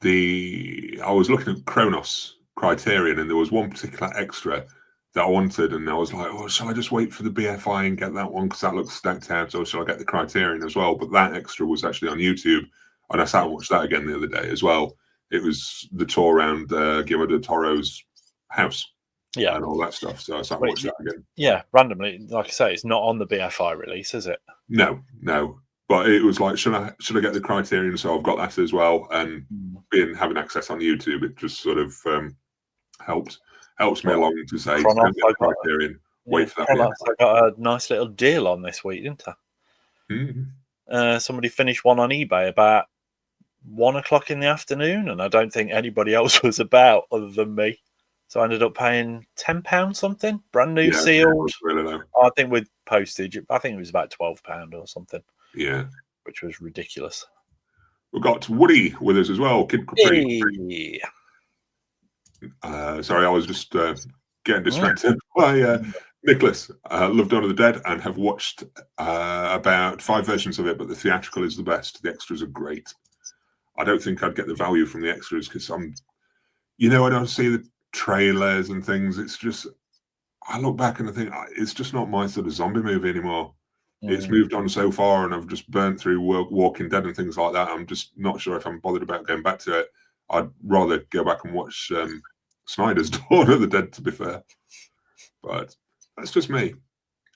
was looking at Kronos Criterion, and there was one particular extra that I wanted, and I was like, oh, shall I just wait for the BFI and get that one because that looks stacked out, or shall I get the Criterion as well? But that extra was actually on YouTube, and I sat and watched that again the other day as well. It was the tour around Guillermo del Toro's house, and all that stuff. So I sat and watched that again. Yeah, randomly, like I say, it's not on the BFI release, is it? No. But it was like, should I get the Criterion? So I've got that as well, and having access on YouTube, it just sort of helps me along to say, get the Criterion. Wait for that. I got a nice little deal on this week, didn't I? Mm-hmm. Somebody finished one on eBay about 1 o'clock in the afternoon, and I don't think anybody else was about other than me. So I ended up paying £10 something, brand new, sealed. Really low. I think with postage, I think it was about £12 or something. Yeah, which was ridiculous. We've got Woody with us as well. Kid Capri. Sorry, I was just getting distracted by Nicholas. Love Dawn of the Dead and have watched about 5 versions of it, but the theatrical is the best. The extras are great. I don't think I'd get the value from the extras because when I see the trailers and things, it's just, I look back and I think it's just not my sort of zombie movie anymore. It's moved on so far, and I've just burnt through Walking Dead and things like that. I'm just not sure if I'm bothered about going back to it. I'd rather go back and watch Snyder's Dawn of the Dead, to be fair. But that's just me.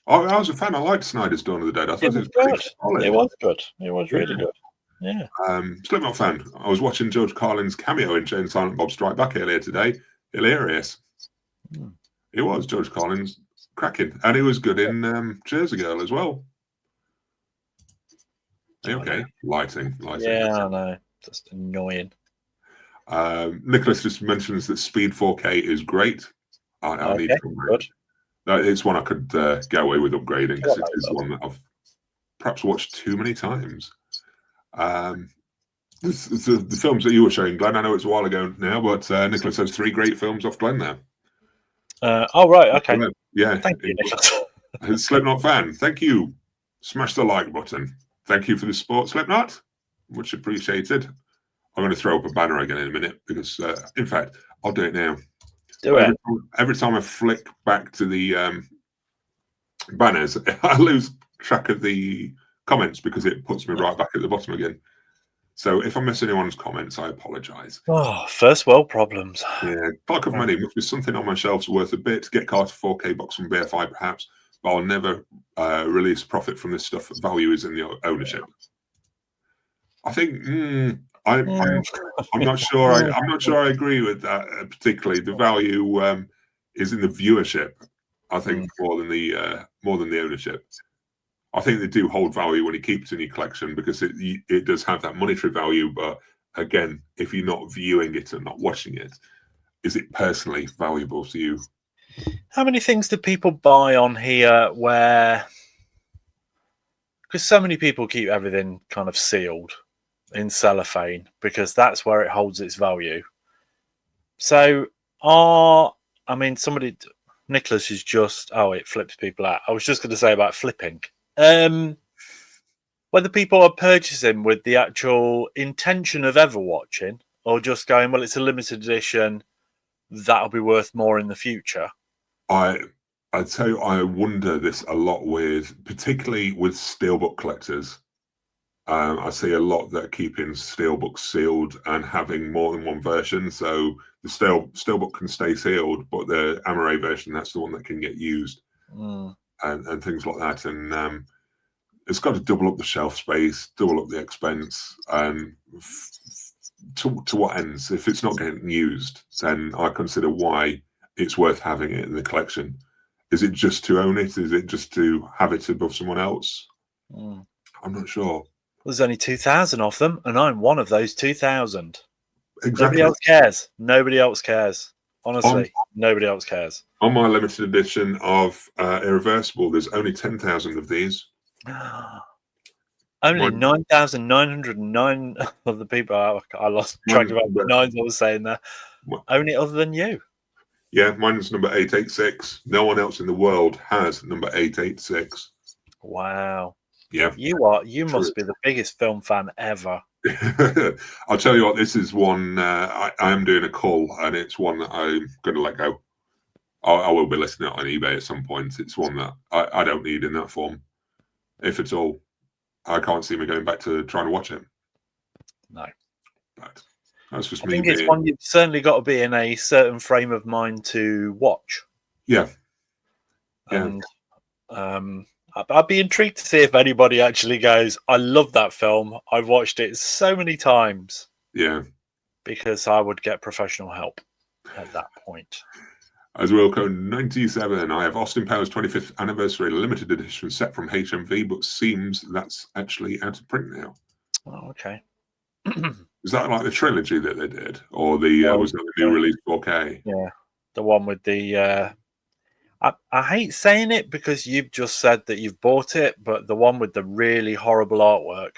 I was a fan. I liked Snyder's Dawn of the Dead. I thought it was good. It was good. It was really good. Yeah. Slipknot fan. I was watching George Carlin's cameo in Jay and Silent Bob Strike Back earlier today. Hilarious. It was George Carlin's cracking, and he was good in Jersey Girl as well. Okay, lighting. Yeah, I know. Just annoying. Nicholas just mentions that Speed 4K is great. I need to upgrade. It's one I could get away with upgrading because it is one that I've perhaps watched too many times. The films that you were showing, Glenn, I know it's a while ago now, but Nicholas has 3 great films off Glenn now. Right, okay. Yeah. Thank you, Nicholas. Slipknot fan, thank you. Smash the like button. Thank you for the support, Slipknot. Much appreciated. I'm going to throw up a banner again in a minute because, in fact, I'll do it now. Every time I flick back to the banners, I lose track of the comments because it puts me right back at the bottom again. So if I miss anyone's comments, I apologise. Oh, first world problems. Yeah, Clock of Money must be something on my shelves worth a bit. Get Carter 4K box from BFI perhaps, but I'll never release profit from this stuff. Value is in the ownership. I think I'm not sure. I'm not sure I agree with that particularly. The value is in the viewership. I think more than the ownership. I think they do hold value when you keep it in your collection because it does have that monetary value. But again, if you're not viewing it and not watching it, is it personally valuable to you? How many things do people buy on here where... Because so many people keep everything kind of sealed in cellophane because that's where it holds its value. So, Nicholas is just... Oh, it flips people out. I was just going to say about flipping. whether people are purchasing with the actual intention of ever watching, or just going, well, it's a limited edition, that'll be worth more in the future. I'd tell you, I wonder this a lot particularly with steelbook collectors. I see a lot that are keeping steelbooks sealed and having more than one version. So the steelbook can stay sealed, but the Amaray version, that's the one that can get used, and things like that. And it's got to double up the shelf space, double up the expense, and to what ends? If it's not getting used, then I consider why it's worth having it in the collection. Is it just to own it? Is it just to have it above someone else? I'm not sure. There's only 2,000 of them, and I'm one of those 2,000. Exactly. Nobody else cares. Nobody else cares. Honestly, nobody else cares. On my limited edition of Irreversible, there's only 10,000 of these. Only 9,909 of the people. I lost track of the nines I was saying there. Only other than you. Yeah, mine's number 886. No one else in the world has number 886. Wow. Yeah. You must be the biggest film fan ever. I'll tell you what, this is one I am doing a cull, and it's one that I'm going to let go. I will be listing it on eBay at some point. It's one that I don't need in that form, if at all. I can't see me going back to trying to watch it. No. But that's just me. I think it's one you've certainly got to be in a certain frame of mind to watch. Yeah. And I'd be intrigued to see if anybody actually goes, I love that film. I've watched it so many times. Yeah. Because I would get professional help at that point. As Wilco 97, I have Austin Powers 25th anniversary limited edition set from HMV, but seems that's actually out of print now. Oh, okay. Is that like the trilogy that they did, or the was that the new release 4K? Yeah, the one with the. I hate saying it because you've just said that you've bought it, but the one with the really horrible artwork.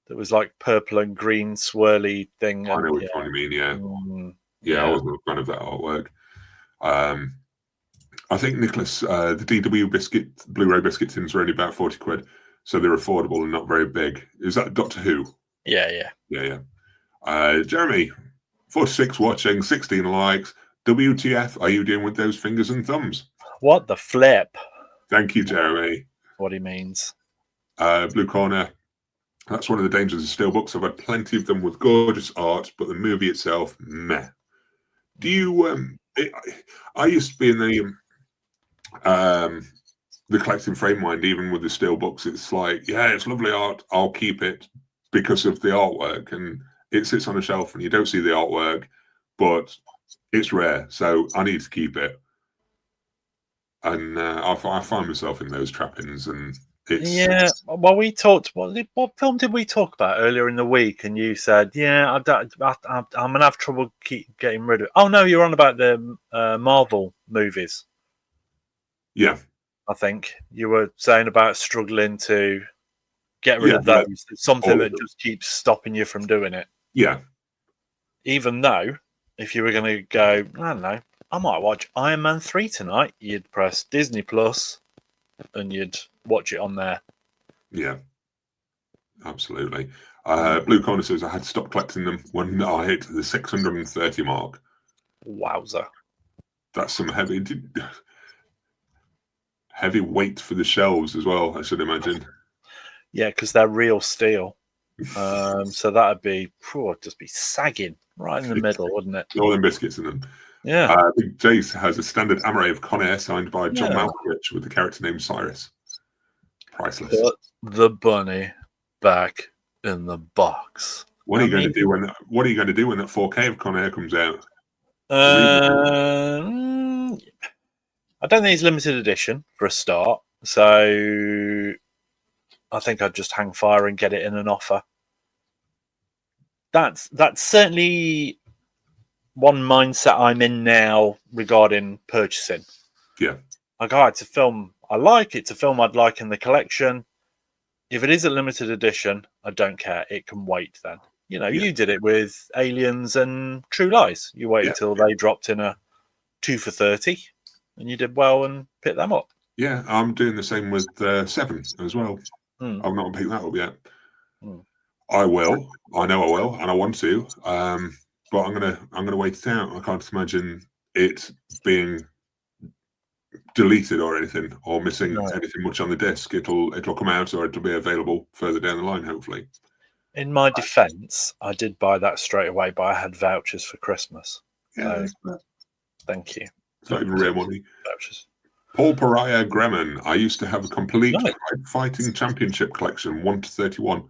That was like purple and green swirly thing. I know which one you mean. Yeah. Yeah, I wasn't a fan of that artwork. I think, Nicholas, the DW Blu Ray biscuit tins are only about 40 quid, so they're affordable and not very big. Is that Doctor Who? Yeah. Jeremy, 46 watching, 16 likes. WTF are you doing with those fingers and thumbs? What the flip? Thank you, Jeremy. What he means. Blue Corner. That's one of the dangers of steelbooks. I've had plenty of them with gorgeous art, but the movie itself, meh. Do you? I used to be in the collecting frame mind, even with the steelbooks. It's like, yeah, it's lovely art. I'll keep it because of the artwork, and it sits on a shelf, and you don't see the artwork, but it's rare, so I need to keep it. And I find myself in those trappings, and it's Well, we talked. What film did we talk about earlier in the week? And you said, "Yeah, I'm gonna have trouble getting rid of it." Oh no, you're on about the Marvel movies. Yeah, I think you were saying about struggling to get rid of those. It's something that just keeps stopping you from doing it. Yeah. Even though, if you were going to go, I don't know, I might watch Iron Man 3 tonight, you'd press Disney Plus and you'd watch it on there. Yeah, absolutely. Blue Corner says I had to stop collecting them when I hit the 630 mark. Wowzer. That's some heavy weight for the shelves as well, I should imagine. Yeah, because they're real steel. So that'd be just be sagging right in the middle, wouldn't it? All them biscuits in them. Yeah. I think Jace has a standard Amaray of Conair signed by John Malkovich with the character named Cyrus. Priceless. Put the bunny back in the box. What are you going to do when that 4K of Conair comes out? I don't think it's limited edition for a start, so I think I'd just hang fire and get it in an offer. That's certainly one mindset I'm in now regarding purchasing. Yeah. Like, it's a film I like. It's a film I'd like in the collection. If it is a limited edition, I don't care. It can wait then. You did it with Aliens and True Lies. You waited till they dropped in a 2 for 30 and you did well and picked them up. Yeah, I'm doing the same with 7 as well. I've not picked that up yet. Mm. I will. I know I will, and I want to. But I'm gonna wait it out. I can't imagine it being deleted or anything, or missing anything much on the disc. It'll come out, or it'll be available further down the line, hopefully. In my defence, I did buy that straight away, but I had vouchers for Christmas. Yeah, so, thank you. It's not even real money. Vouchers. Paul Pariah Gremmen. I used to have a complete fighting championship collection, 1 to 31.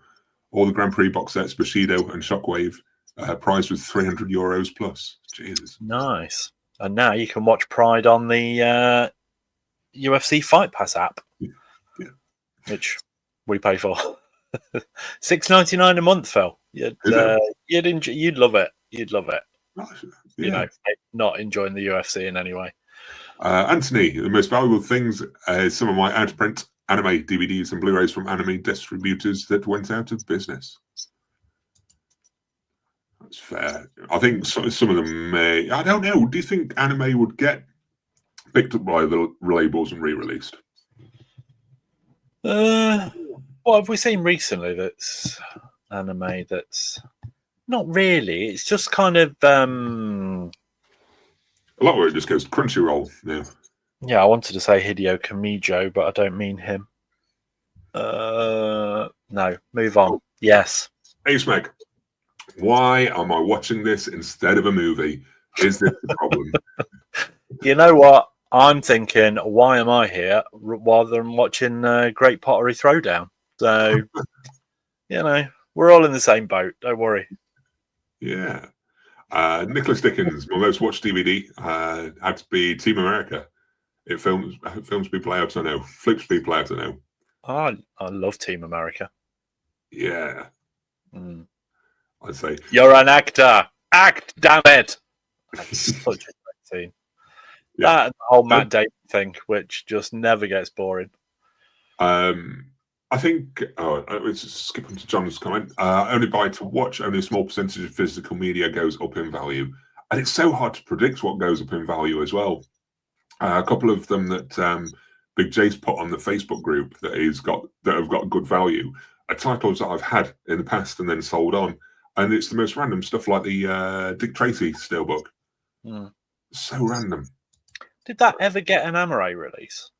All the Grand Prix box sets, Bushido and Shockwave. Price was €300 plus. Jesus. Nice. And now you can watch Pride on the UFC Fight Pass app, which we pay for. $6.99 a month, Phil. You'd love it. You'd love it. You know, not enjoying the UFC in any way. Anthony, the most valuable things is some of my out-of-print anime DVDs and Blu Rays from anime distributors that went out of business. That's fair. I think some of them may. I don't know. Do you think anime would get picked up by the labels and re-released? What have we seen recently that's anime that's not really? It's just kind of a lot of it just goes to Crunchyroll now. Yeah, I wanted to say Hideo Kamijo, but I don't mean him. No, move on. Yes. Ace Meg, why am I watching this instead of a movie? Is this the problem? You know what? I'm thinking, why am I here rather than watching Great Pottery Throwdown? So, you know, we're all in the same boat. Don't worry. Yeah. Nicholas Dickens, my most watched DVD had to be Team America. It films people out, I know. Flips people out, I know. I love Team America. Yeah. I'd say. You're an actor. Act, damn it. That's such a great scene. Yeah. That whole Matt Damon thing, which just never gets boring. I think, let's just skip on to John's comment. Only buy to watch, only a small percentage of physical media goes up in value. And it's so hard to predict what goes up in value as well. A couple of them that Big J's put on the Facebook group that have got good value are titles that I've had in the past and then sold on. And it's the most random stuff, like the Dick Tracy steelbook. So random. Did that ever get an Amore release?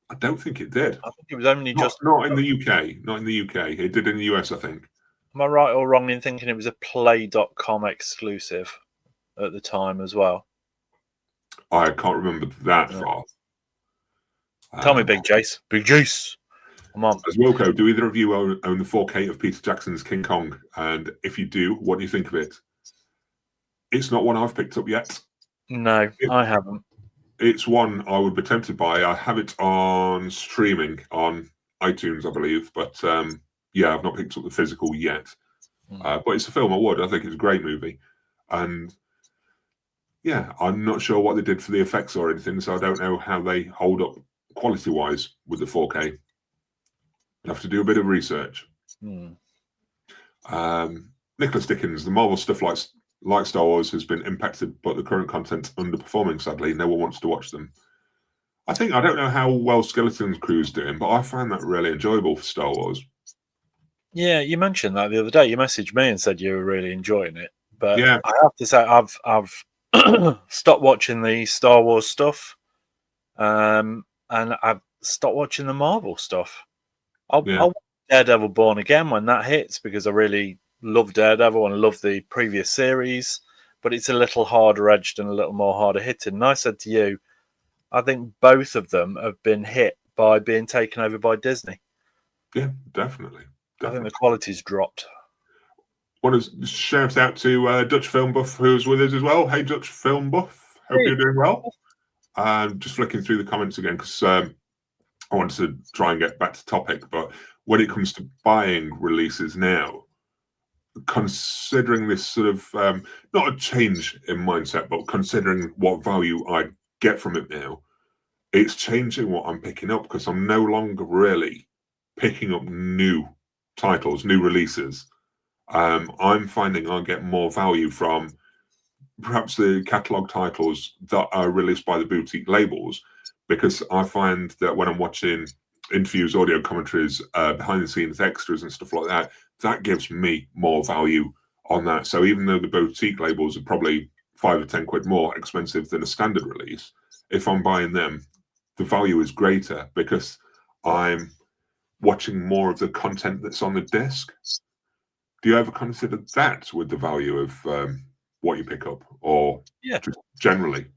I don't think it did. I think it was only not in the UK. Not in the UK. It did in the US, I think. Am I right or wrong in thinking it was a Play.com exclusive at the time as well? I can't remember that far. Tell me, Big Jace. Big Jace. Come on. As Wilco, do either of you own the 4K of Peter Jackson's King Kong? And if you do, what do you think of it? It's not one I've picked up yet. No, I haven't. It's one I would be tempted by. I have it on streaming on iTunes, I believe. But yeah, I've not picked up the physical yet. But it's a film I would. I think it's a great movie. And yeah, I'm not sure what they did for the effects or anything, so I don't know how they hold up quality-wise with the 4K. I'd have to do a bit of research. Nicholas Dickens, the Marvel stuff like Star Wars has been impacted, but the current content underperforming, sadly. No one wants to watch them. I don't know how well Skeleton Crew's doing, but I found that really enjoyable for Star Wars. Yeah, you mentioned that the other day. You messaged me and said you were really enjoying it. But yeah, I have to say I've stopped watching the Star Wars stuff, and I've stopped watching the Marvel stuff. I'll watch Daredevil Born Again when that hits, because I really love Daredevil and love the previous series, but it's a little harder edged and a little more harder hitting. And I said to you, I think both of them have been hit by being taken over by Disney. Yeah, definitely. I think the quality's dropped. Want to shout out to Dutch Film Buff, who's with us as well. Hey, Dutch Film Buff. Hope you're doing well. Just flicking through the comments again, because I wanted to try and get back to topic. But when it comes to buying releases now, considering this sort of, not a change in mindset, but considering what value I get from it now, it's changing what I'm picking up, because I'm no longer really picking up new titles, new releases. I'm finding I get more value from perhaps the catalogue titles that are released by the boutique labels, because I find that when I'm watching interviews, audio commentaries, behind the scenes extras and stuff like that, that gives me more value on that. So even though the boutique labels are probably 5 or 10 quid more expensive than a standard release, if I'm buying them, the value is greater because I'm watching more of the content that's on the disc. Do you ever consider that with the value of what you pick up, or just generally?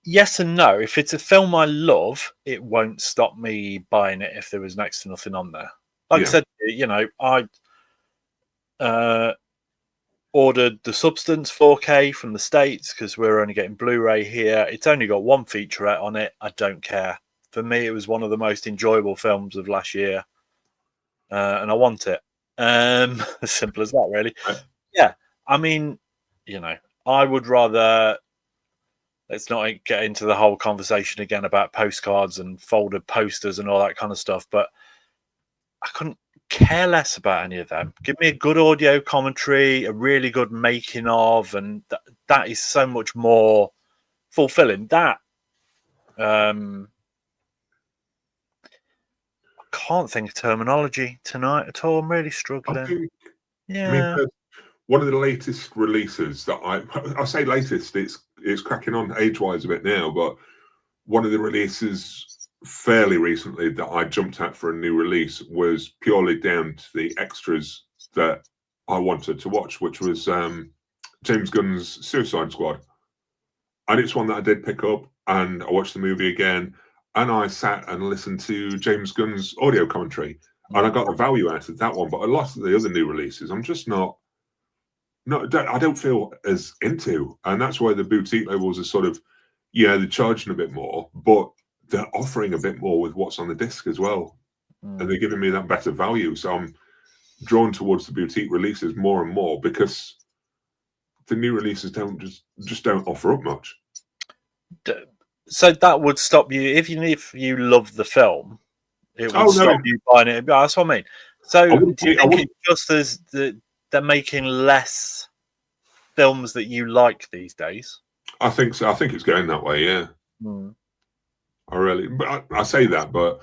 Yes and no. If it's a film I love, it won't stop me buying it if there was next to nothing on there. Like I said, you know, I ordered The Substance 4K from the States because we're only getting Blu Ray here. It's only got one featurette on it. I don't care. For me, it was one of the most enjoyable films of last year, and I want it. As simple as that, really. Yeah, I mean, you know, I would rather. Let's not get into the whole conversation again about postcards and folded posters and all that kind of stuff, but I couldn't care less about any of them. Give me a good audio commentary, a really good making of, and that is so much more fulfilling. That I can't think of terminology tonight at all. I'm really struggling. I mean, one of the latest releases that I say latest, it's cracking on age-wise a bit now, but one of the releases fairly recently that I jumped at for a new release was purely down to the extras that I wanted to watch, which was James Gunn's Suicide Squad. And it's one that I did pick up, and I watched the movie again, and I sat and listened to James Gunn's audio commentary, and I got the value out of that one. But a lot of the other new releases, I'm just I don't feel as into, and that's why the boutique labels are sort of, they're charging a bit more, but they're offering a bit more with what's on the disc as well, and they're giving me that better value. So I'm drawn towards the boutique releases more and more because the new releases just don't offer up much. So that would stop you if you love the film. It would stop you buying it. That's what I mean. So do you think it's just as they're making less films that you like these days? I think so. I think it's going that way. Yeah. But I say that, but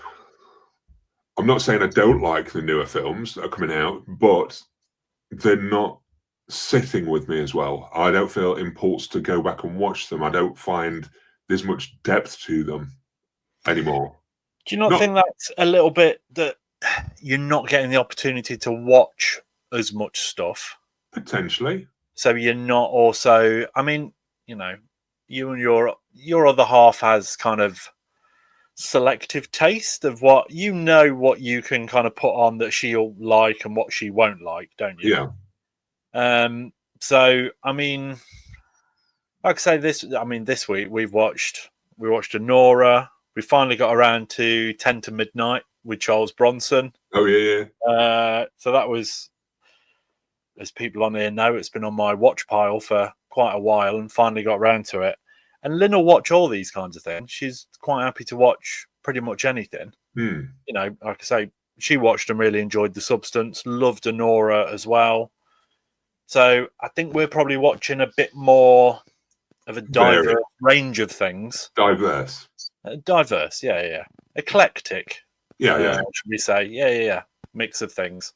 I'm not saying I don't like the newer films that are coming out, but they're not sitting with me as well. I don't feel impulse to go back and watch them. I don't find there's much depth to them anymore. Do you not think that's a little bit that you're not getting the opportunity to watch as much stuff? Potentially. So you're not also, I mean, you know, you and your other half has kind of selective taste of what you can kind of put on that she'll like and what she won't like, don't you? Yeah. So I mean, like I say, this week we watched Anora. We finally got around to 10 to Midnight with Charles Bronson. Oh yeah. So that was, as people on here know, it's been on my watch pile for quite a while and finally got around to it. And Lynn will watch all these kinds of things. She's quite happy to watch pretty much anything. You know, like I say, she watched and really enjoyed The Substance, loved Anora as well. So I think we're probably watching a bit more of a diverse range of things. Diverse, yeah. Eclectic. Yeah. Should we say? Yeah. Mix of things.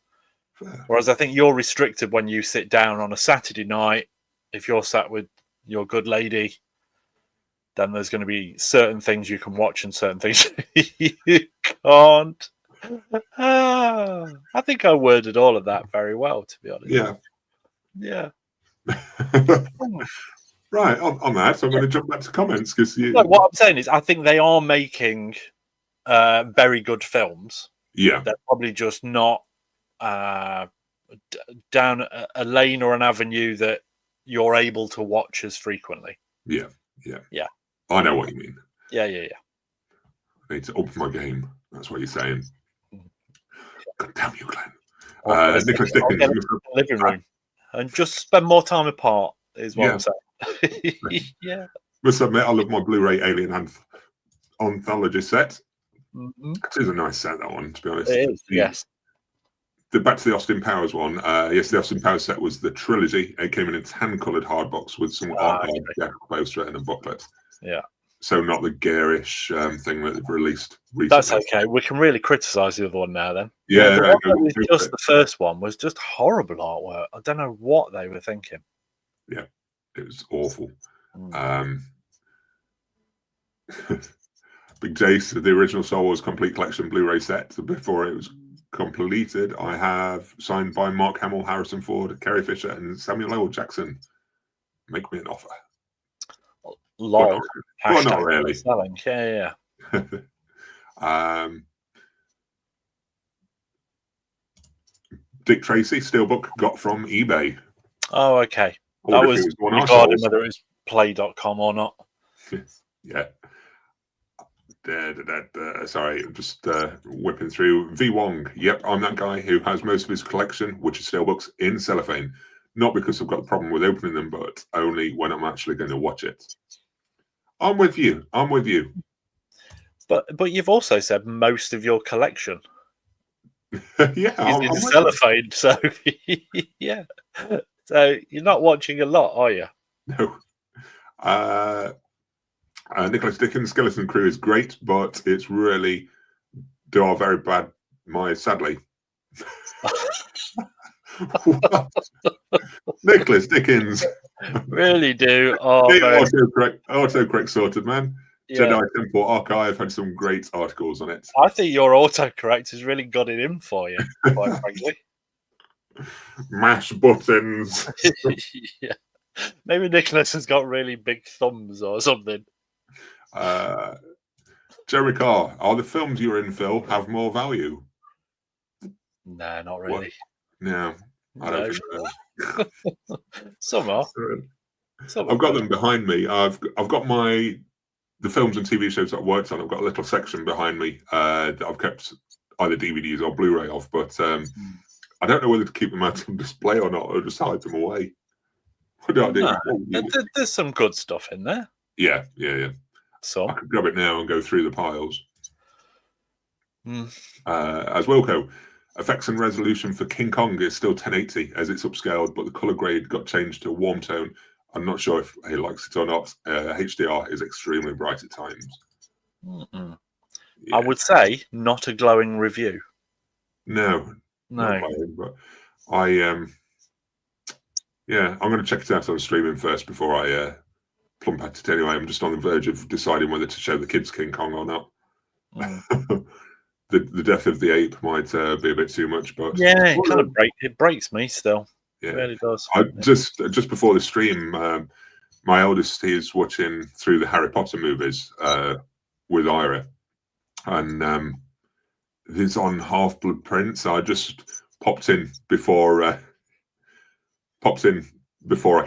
Fair. Whereas I think you're restricted when you sit down on a Saturday night. If you're sat with your good lady, then there's going to be certain things you can watch and certain things you can't. I think I worded all of that very well, to be honest. Yeah. Right, on that, so I'm going to jump back to comments because what I'm saying is I think they are making very good films. Yeah. They're probably just not down a lane or an avenue that you're able to watch as frequently. Yeah. I know what you mean. Yeah. I need to up my game. That's what you're saying. God damn you, Glenn. Nicholas Dickens. In the living room and just spend more time apart is what I'm saying. Yeah. Must admit, I love my Blu Ray Alien anthology set. It is a nice set, that one, to be honest. It is, yes. Back to the Austin Powers one. Yes, the Austin Powers set was the trilogy. It came in a tan-coloured hard box with some art poster and a booklet. Yeah. So not the garish thing that they've released recently. That's okay. We can really criticise the other one now then. Yeah, the one that was just the first one was just horrible artwork. I don't know what they were thinking. Yeah, it was awful. Big Jace, the original Star Wars Complete Collection Blu Ray set, before it was completed, I have signed by Mark Hamill, Harrison Ford, Carrie Fisher, and Samuel L. Jackson. Make me an offer. Lol. But not really. Selling. Yeah. Dick Tracy Steelbook got from eBay. Oh, okay. That was regarding whether it was play.com or not. Yeah. Sorry, I'm just whipping through. V Wong. Yep, I'm that guy who has most of his collection, which is steelbooks, in cellophane. Not because I've got a problem with opening them, but only when I'm actually going to watch it. I'm with you. But you've also said most of your collection. Yeah, I'm cellophane. So yeah. So you're not watching a lot, are you? No. Nicholas Dickens' Skeleton Crew is great, but it's really very bad. Sadly. Nicholas Dickens. Really do. Autocorrect sorted, man. Yeah. Jedi Temple Archive had some great articles on it. I think your autocorrect has really got it in for you, quite frankly. Mash buttons. Yeah. Maybe Nicholas has got really big thumbs or something. Jerry Carr, are the films you're in, Phil, have more value? No, not really. No, I don't think so. Some are. I've got them behind me. I've got the films and TV shows that I worked on. I've got a little section behind me that I've kept either DVDs or Blu Ray of, but I don't know whether to keep them out on display or not, or just hide them away. What do I do? No, there's some good stuff in there. Yeah. So I could grab it now and go through the piles. As Wilco, effects and resolution for King Kong is still 1080 as it's upscaled, but the color grade got changed to a warm tone. I'm not sure if he likes it or not. HDR is extremely bright at times. Yeah. I would say not a glowing review. No. But I'm going to check it out on streaming first before I plump at it anyway. I'm just on the verge of deciding whether to show the kids King Kong or not. The death of the ape might be a bit too much, but yeah, it breaks me still. Yeah, it really does. Just before the stream, my eldest is watching through the Harry Potter movies with Ira, and it's on Half Blood Prince. So I just popped in before I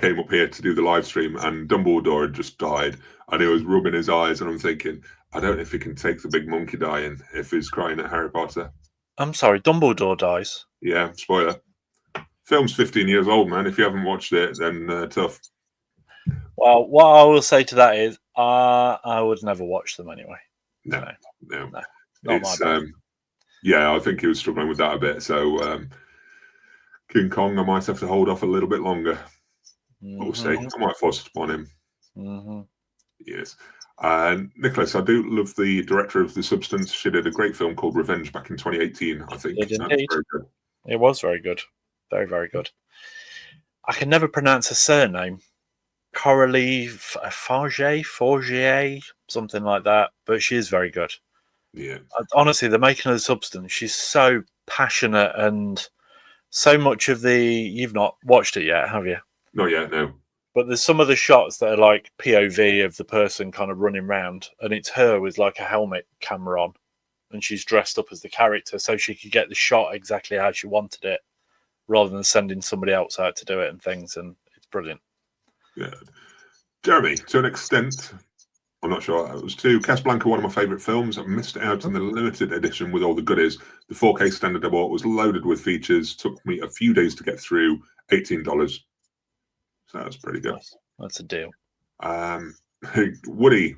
came up here to do the live stream, and Dumbledore had just died, and he was rubbing his eyes, and I'm thinking, I don't know if he can take the big monkey dying if he's crying at Harry Potter. I'm sorry, Dumbledore dies. Yeah, spoiler. Film's 15 years old, man. If you haven't watched it, then tough. Well, what I will say to that is, I would never watch them anyway. No. Not my bad. Yeah, I think he was struggling with that a bit. So King Kong, I might have to hold off a little bit longer. We'll see. I might force it upon him. Yes. Nicholas, I do love the director of The Substance. She did a great film called Revenge back in 2018, I think. It indeed. It was very good. Very, very good. I can never pronounce her surname. Coralie Forgier, something like that. But she is very good. Yeah. Honestly, the making of The Substance, she's so passionate, and so much of you've not watched it yet, have you? Not yet, no. But there's some of the shots that are like POV of the person kind of running around, and it's her with like a helmet camera on, and she's dressed up as the character so she could get the shot exactly how she wanted it, rather than sending somebody else out to do it and things. And it's brilliant. Yeah. Jeremy, to an extent, I'm not sure. It was Casablanca, one of my favourite films. I missed out on the limited edition with all the goodies. The 4K standard I bought was loaded with features. Took me a few days to get through. $18. So that's pretty good. That's a deal. Woody,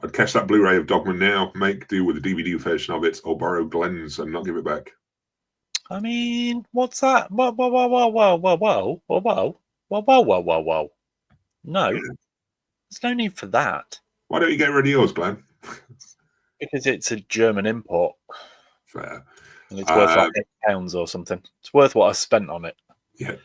I'd catch that Blu-ray of Dogman now, make do with a DVD version of it, or borrow Glenn's and not give it back. I mean, what's that? Whoa. No, there's no need for that. Why don't you get rid of yours, Glenn? Because it's a German import. Fair. And it's worth like £8 or something. It's worth what I spent on it. Yeah.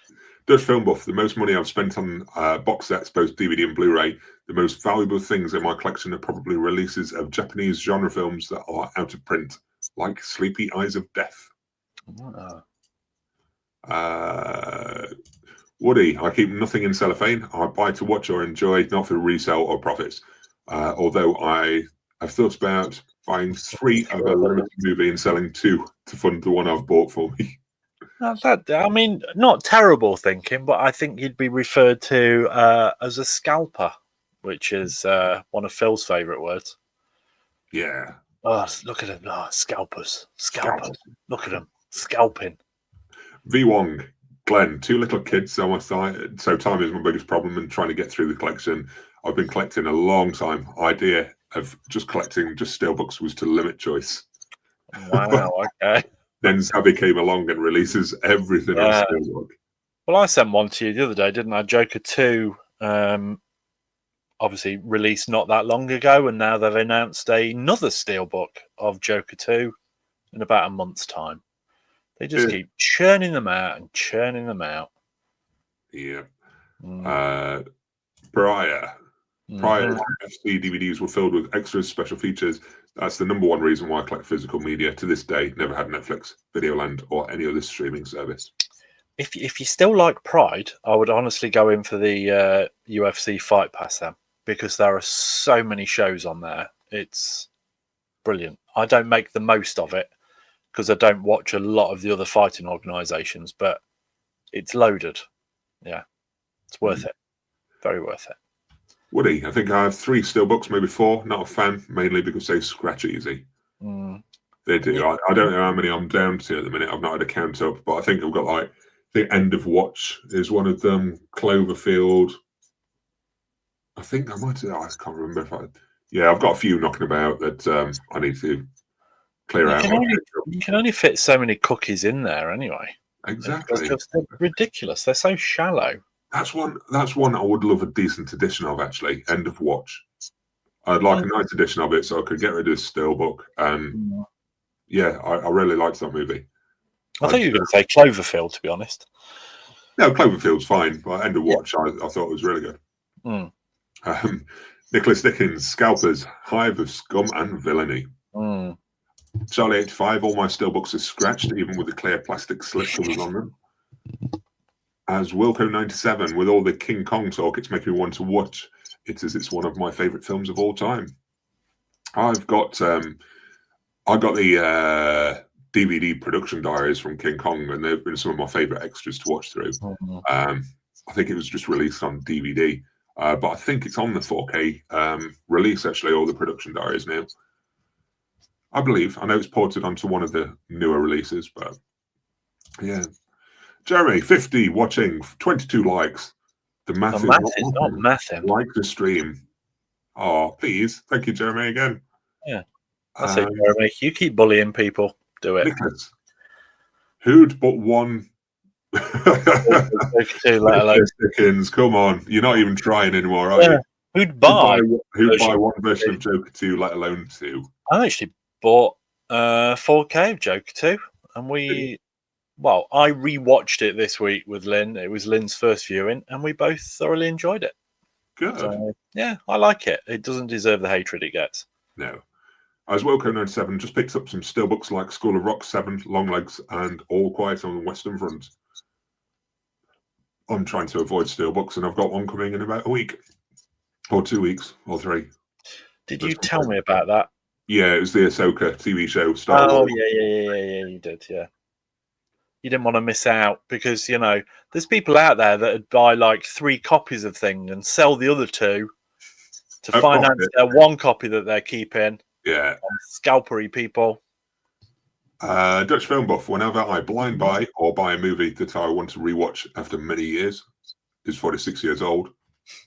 Dutch Film Buff, the most money I've spent on box sets, both DVD and Blu-ray. The most valuable things in my collection are probably releases of Japanese genre films that are out of print, like Sleepy Eyes of Death. Woody, I keep nothing in cellophane. I buy to watch or enjoy, not for resale or profits. Although I have thought about buying 3 of a limited movie and selling 2 to fund the one I've bought for me. I mean, not terrible thinking, but I think you'd be referred to as a scalper, which is one of Phil's favourite words. Yeah. Oh, look at them. Oh, scalpers. Look at them. Scalping. V. Wong, Glenn, 2 little kids, so time is my biggest problem in trying to get through the collection. I've been collecting a long time. Idea of just collecting just steelbooks was to limit choice. Wow, okay. Then Zabby came along and releases everything on steelbook. Well, I sent one to you the other day, didn't I? Joker 2, obviously released not that long ago, and now they've announced another steelbook of Joker 2 in about a month's time. They just keep churning them out and churning them out. Yeah. Prior FC DVDs were filled with extras, special features. That's the #1 reason why I collect physical media. To this day, never had Netflix, Videoland, or any other streaming service. If you still like Pride, I would honestly go in for the UFC Fight Pass then, because there are so many shows on there. It's brilliant. I don't make the most of it because I don't watch a lot of the other fighting organisations, but it's loaded. Yeah, it's worth it. Very worth it. Woody, I think I have 3 steelbooks, maybe 4. Not a fan, mainly because they scratch easy. They do. Yeah. I don't know how many I'm down to at the minute. I've not had a count up, but I think I've got like the End of Watch is one of them. Cloverfield. I think I might. I can't remember if I. Yeah, I've got a few knocking about that I need to clear out. You can only fit so many cookies in there anyway. Exactly. They're ridiculous. They're so shallow. That's one I would love a decent edition of, actually. End of Watch. I'd like a nice edition of it so I could get rid of this steelbook. And yeah, I really liked that movie. I thought you were going to say Cloverfield, to be honest. No, Cloverfield's fine, but End of Watch I thought was really good. Nicholas Dickens, Scalpers, Hive of Scum and Villainy. Charlie 85, all my steelbooks are scratched, even with the clear plastic slip covers on them. As Wilco 97, with all the King Kong talk, it's making me want to watch it as it's one of my favourite films of all time. I've got the DVD production diaries from King Kong, and they've been some of my favourite extras to watch through. I think it was just released on DVD, but I think it's on the 4K release, actually, all the production diaries now. I believe. I know it's ported onto one of the newer releases, but yeah. Jeremy, 50 watching, 22 likes. The math is not mathing. Like the stream. Oh, please. Thank you, Jeremy, again. Yeah. That's it, Jeremy. You keep bullying people. Do it. Nicholas, who'd but one... Dickens, come on. You're not even trying anymore, are you? Who'd buy one version of Joker 2, let alone 2? I actually bought 4K of Joker 2, and I rewatched it this week with Lynn. It was Lynn's first viewing, and we both thoroughly enjoyed it. Good. So, yeah, I like it. It doesn't deserve the hatred it gets. No. As Wilco 97 just picks up some steelbooks like School of Rock 7, Longlegs, and All Quiet on the Western Front. I'm trying to avoid steelbooks, and I've got one coming in about a week, or 2 weeks, or 3. Did you tell me about that? Yeah, it was the Ahsoka TV show. Star Wars. Yeah, you did, yeah. You didn't want to miss out because, there's people out there that would buy like 3 copies of things and sell the other 2 to finance their 1 copy that they're keeping. Yeah. Scalpery people. Dutch Film Buff, whenever I blind buy or buy a movie that I want to rewatch after many years, is 46 years old.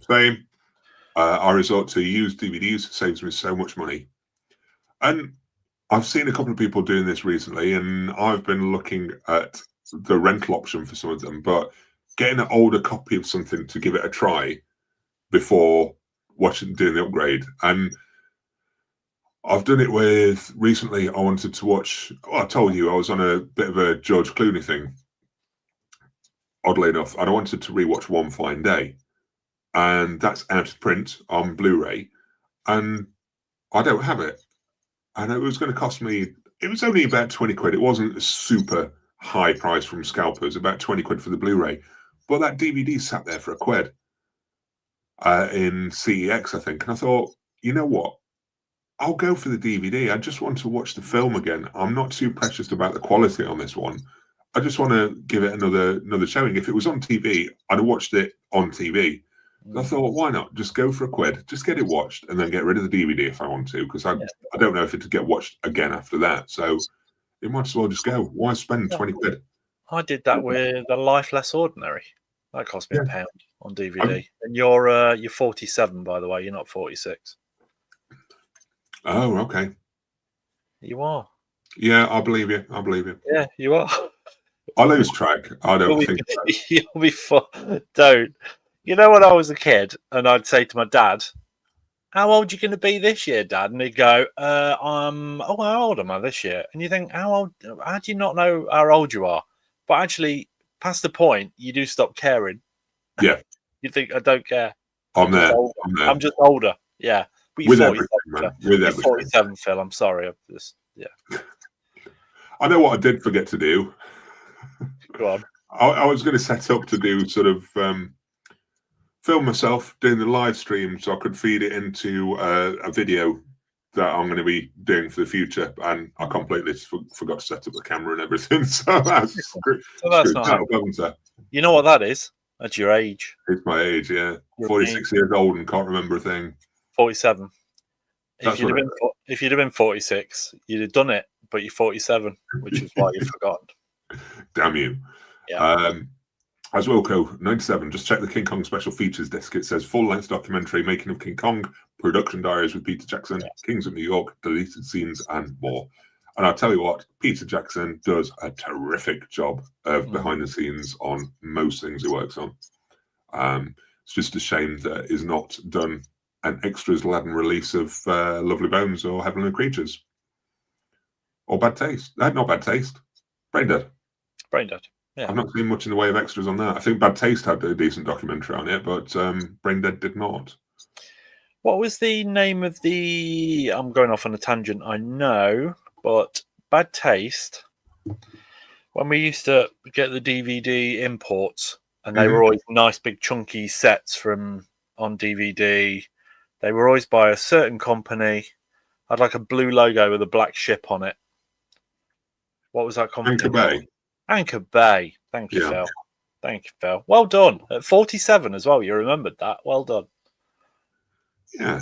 Same. I resort to used DVDs, saves me so much money. And I've seen a couple of people doing this recently, and I've been looking at the rental option for some of them, but getting an older copy of something to give it a try before doing the upgrade. And I've done it with recently. I wanted to watch. I told you I was on a bit of a George Clooney thing. Oddly enough, and I wanted to rewatch One Fine Day, and that's out of print on Blu Ray, and I don't have it. And it was going to cost me. It was only about 20 quid. It wasn't a super high price from scalpers. About 20 quid for the Blu Ray, but that DVD sat there for £1 in CEX, I think. And I thought, you know what? I'll go for the DVD. I just want to watch the film again. I'm not too precious about the quality on this one. I just want to give it another showing. If it was on TV, I'd have watched it on TV. I thought, why not? Just go for £1. Just get it watched and then get rid of the DVD if I want to, because I don't know if it would get watched again after that. So it might as well just go. Why spend 20 quid? I did that with The Life Less Ordinary. That cost me £1 on DVD. And you're 47, by the way. You're not 46. Oh, okay. You are. Yeah, I believe you. I believe you. Yeah, you are. I lose track. I don't think you'll be fine. Don't. You know, when I was a kid and I'd say to my dad, how old are you going to be this year, Dad? And he'd go, how old am I this year? And you think, how do you not know how old you are? But actually, past the point, you do stop caring. Yeah. You think, I don't care. I'm there. I'm just older. Yeah. But you're with 47, everything, man. With everything. 47, Phil. I'm sorry. I know what I did forget to do. Go on. I was going to set up to do sort of film myself doing the live stream so I could feed it into a video that I'm going to be doing for the future, and I completely forgot to set up the camera and everything. So that's not. You know what that is? That's your age. It's my age, yeah. 46 years old and can't remember a thing. 47. If you'd have been 46, you'd have done it, but you're 47, which is why you've forgotten. Damn you. Yeah. As Wilco 97, just check the King Kong special features disc. It says full-length documentary, making of King Kong, production diaries with Peter Jackson, Kings of New York, deleted scenes, and more. And I'll tell you what, Peter Jackson does a terrific job of behind the scenes on most things he works on. It's just a shame that is not done an extras laden release of Lovely Bones or Heavenly Creatures. Or Bad Taste. Not Bad Taste. Brain Dead. Brain Dead. Yeah. I've not seen much in the way of extras on that. I think Bad Taste had a decent documentary on it, but Brain Dead did not. What was the name of the... I'm going off on a tangent, I know, but Bad Taste, when we used to get the DVD imports, and they were always nice big chunky sets from on DVD, they were always by a certain company, had like a blue logo with a black ship on it. What was that company? Anchor Bay. Anchor Bay. Thank you, Phil. Thank you, Phil. Well done. At 47 as well. You remembered that. Well done. Yeah.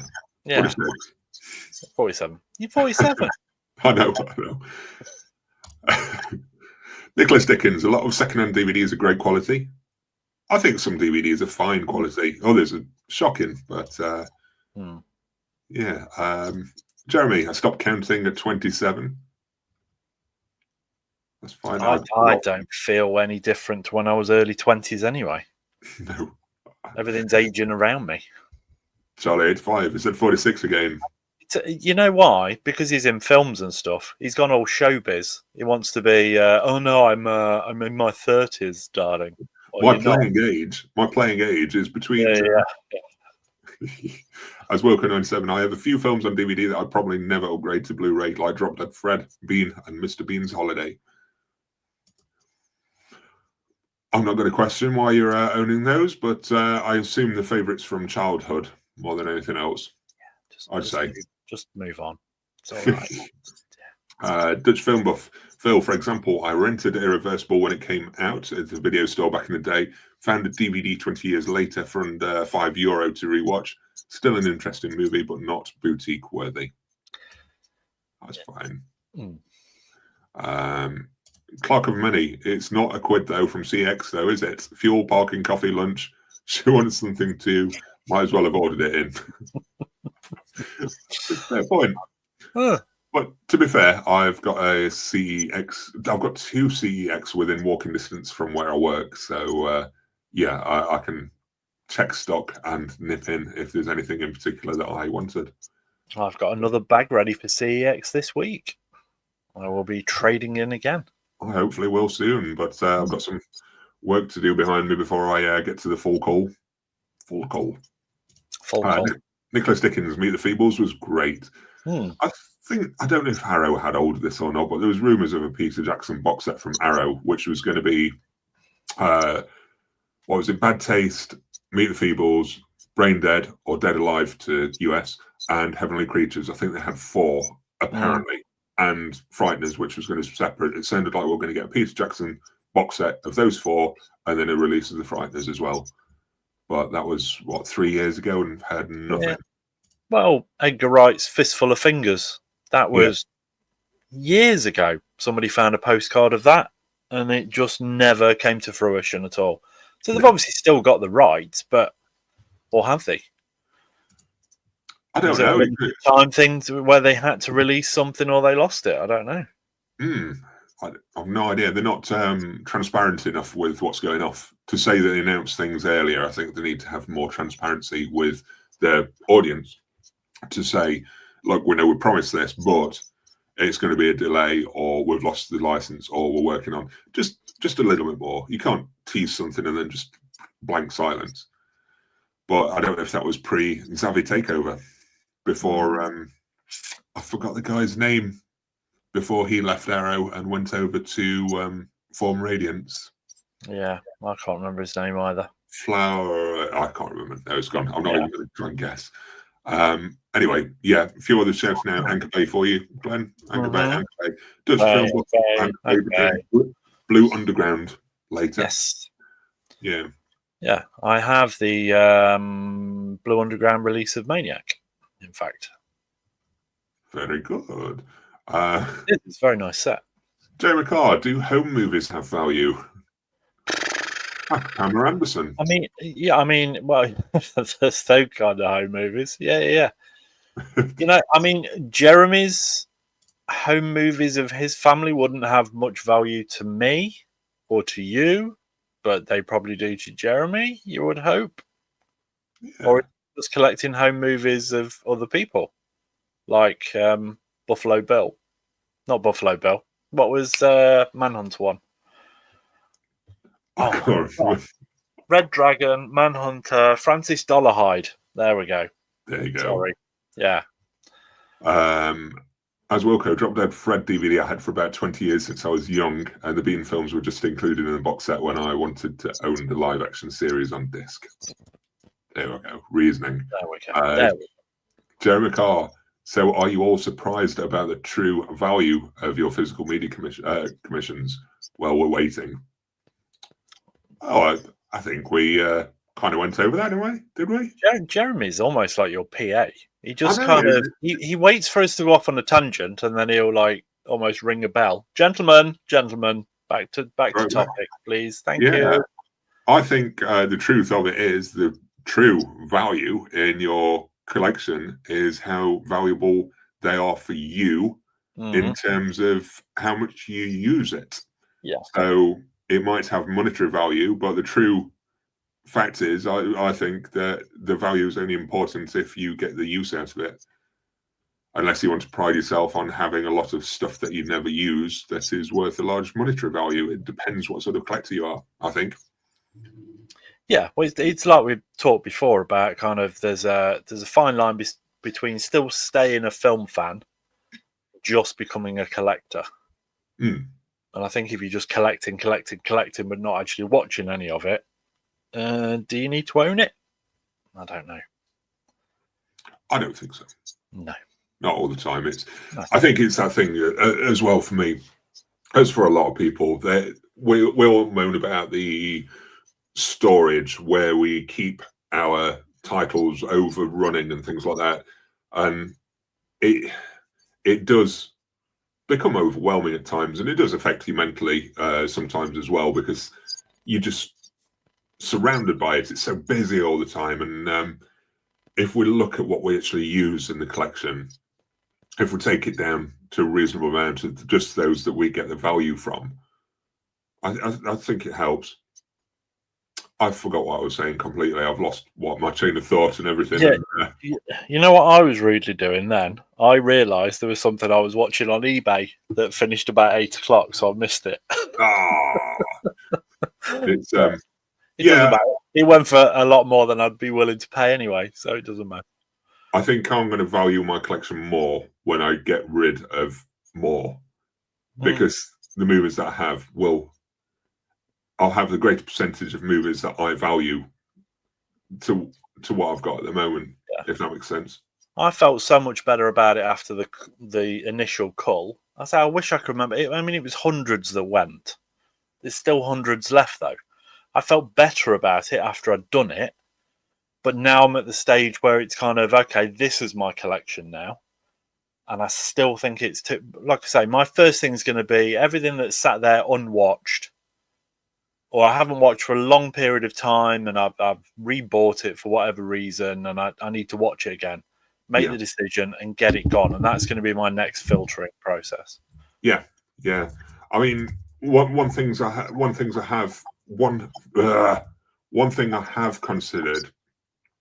47. You're 47. I know. Nicholas Dickens. A lot of second-hand DVDs are great quality. I think some DVDs are fine quality. Others are shocking, but Jeremy, I stopped counting at 27. That's fine. I don't feel any different when I was early 20s anyway. No. Everything's aging around me. Charlie 85. He said 46 again. You know why? Because he's in films and stuff. He's gone all showbiz. He wants to be, I'm in my 30s, darling. My playing age is between... As Wilco 97, I have a few films on DVD that I'd probably never upgrade to Blu Ray, like Drop Dead Fred, Bean, and Mr. Bean's Holiday. I'm not going to question why you're owning those, but I assume the favourites from childhood more than anything else. I'd say. Just move on. It's all right. Dutch film buff Phil, for example, I rented Irreversible when it came out at the video store back in the day. Found a DVD 20 years later for under €5 to rewatch. Still an interesting movie, but not boutique worthy. That's fine. Clock of Money. It's not £1 though from CX though, is it? Fuel, parking, coffee, lunch. She wants something to. Might as well have ordered it in. Fair point. But to be fair, I've got a CEX. I've got 2 CEX within walking distance from where I work. So I can check stock and nip in if there's anything in particular that I wanted. I've got another bag ready for CEX this week. I will be trading in again. I hopefully will soon, but I've got some work to do behind me before I get to the full call. Nicholas Dickens' Meet the Feebles was great. I don't know if Arrow had hold of this or not, but there was rumours of a Peter Jackson box set from Arrow, which was going to be, what was it, Bad Taste, Meet the Feebles, Brain Dead, or Dead Alive to US, and Heavenly Creatures. I think they had 4, apparently, and Frighteners, which was going to be separate. It sounded like we were going to get a Peter Jackson box set of those 4, and then a release of the Frighteners as well. But that was, 3 years ago, and had nothing. Yeah. Well, Edgar Wright's Fistful of Fingers. That was years ago. Somebody found a postcard of that, and it just never came to fruition at all. So they've obviously still got the rights, or have they? I don't know. Time things where they had to release something or they lost it. I don't know. I have no idea. They're not transparent enough with what's going off to say that they announced things earlier. I think they need to have more transparency with their audience to say, look, we know we promised this, but it's going to be a delay, or we've lost the license, or we're working on just a little bit more. You can't tease something and then just blank silence. But I don't know if that was pre-Xavi takeover, before I forgot the guy's name, before he left Arrow and went over to Form Radiance. Yeah, I can't remember his name either. Flower, I can't remember. No, it's gone. I'm not even going to try and guess. Anyway, a few other chefs now. Anchor Bay for you, Glenn. Anchor Bay. Does film Blue Underground later. Yes. Yeah. Yeah, I have the Blue Underground release of Maniac, in fact. Very good. It's a very nice set. Jay McCarr, do home movies have value? Pamela Anderson. Well, there's those kind of home movies. Yeah. Jeremy's home movies of his family wouldn't have much value to me or to you, but they probably do to Jeremy, you would hope. Yeah. Or just collecting home movies of other people, like Buffalo Bill. Not Buffalo Bill. What was Manhunt one? Red Dragon, Manhunter, Francis Dollarhide. There we go. There you go. Sorry. Yeah. As Wilco, Drop Dead Fred DVD I had for about 20 years since I was young, and the Bean films were just included in the box set when I wanted to own the live action series on disc. There we go. Reasoning. There we go. Jeremy Carr. So are you all surprised about the true value of your physical media commissions? Well, we're waiting. Oh, I think we kind of went over that, didn't we? Jeremy's almost like your PA. He just he waits for us to go off on a tangent, and then he'll almost ring a bell. Gentlemen, back to topic, please. Thank you. I think the truth of it is the true value in your collection is how valuable they are for you in terms of how much you use it. Yeah. So it might have monetary value, but the true fact is, I think that the value is only important if you get the use out of it. Unless you want to pride yourself on having a lot of stuff that you've never used that is worth a large monetary value. It depends what sort of collector you are, I think. Yeah, well, it's like we've talked before about kind of there's a fine line between still staying a film fan, just becoming a collector. And I think if you're just collecting, but not actually watching any of it, do you need to own it? I don't know. I don't think so. No. Not all the time. I think it's that thing as well for me, as for a lot of people, that we all moan about the storage where we keep our titles overrunning and things like that, and it does become overwhelming at times, and it does affect you mentally sometimes as well, because you're just surrounded by it. It's so busy all the time, and if we look at what we actually use in the collection, if we take it down to a reasonable amount of just those that we get the value from, I think it helps. I forgot what I was saying completely. I've lost my chain of thought and everything. Yeah. And, you know what I was rudely doing then? I realised there was something I was watching on eBay that finished about 8 o'clock, so I missed it. it's It doesn't matter. It went for a lot more than I'd be willing to pay anyway, so it doesn't matter. I think I'm going to value my collection more when I get rid of more, because the movies that I have I'll have the greater percentage of movies that I value to what I've got at the moment, if that makes sense. I felt so much better about it after the initial cull. I wish I could remember it. I mean, it was hundreds that went. There's still hundreds left, though. I felt better about it after I'd done it, but now I'm at the stage where it's kind of, okay, this is my collection now. And I still think it's, like I say, my first thing is going to be everything that's sat there unwatched, or I haven't watched for a long period of time, and I've rebought it for whatever reason, and I need to watch it again, make the decision, and get it gone. And that's going to be my next filtering process. Yeah. I mean, one thing I have considered.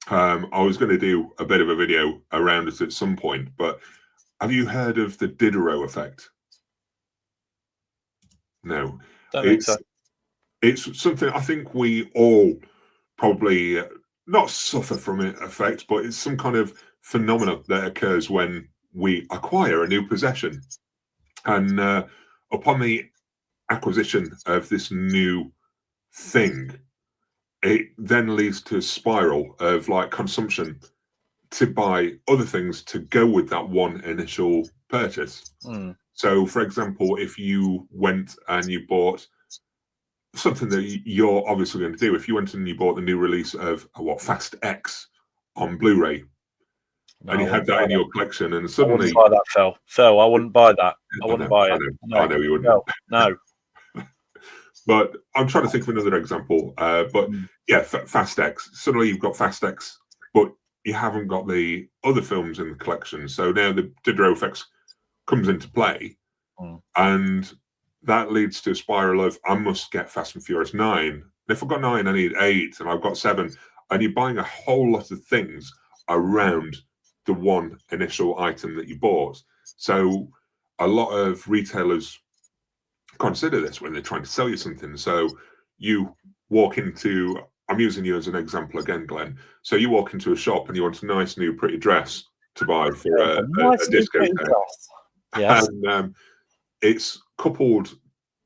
I was going to do a bit of a video around it at some point, but have you heard of the Diderot effect? No. Don't think so. It's something I think we all probably not suffer from it effect, but it's some kind of phenomenon that occurs when we acquire a new possession. And upon the acquisition of this new thing, it then leads to a spiral of like consumption to buy other things to go with that one initial purchase. So, for example, if you went and you bought something that you're obviously going to do, if you went and you bought the new release of Fast X on Blu Ray, and you had that in your collection, and suddenly I wouldn't buy that, Phil. I wouldn't buy that. I wouldn't buy it. I know you wouldn't. No. But I'm trying to think of another example. But yeah, Fast X. Suddenly you've got Fast X, but you haven't got the other films in the collection. So now the Diderot effect comes into play, and that leads to a spiral of, I must get Fast and Furious 9. And if I've got 9, I need 8, and I've got 7. And you're buying a whole lot of things around the one initial item that you bought. So a lot of retailers consider this when they're trying to sell you something. So you walk into, I'm using you as an example again, Glenn. So you walk into a shop and you want a nice new pretty dress to buy for a disco dress. Yes. And it's coupled,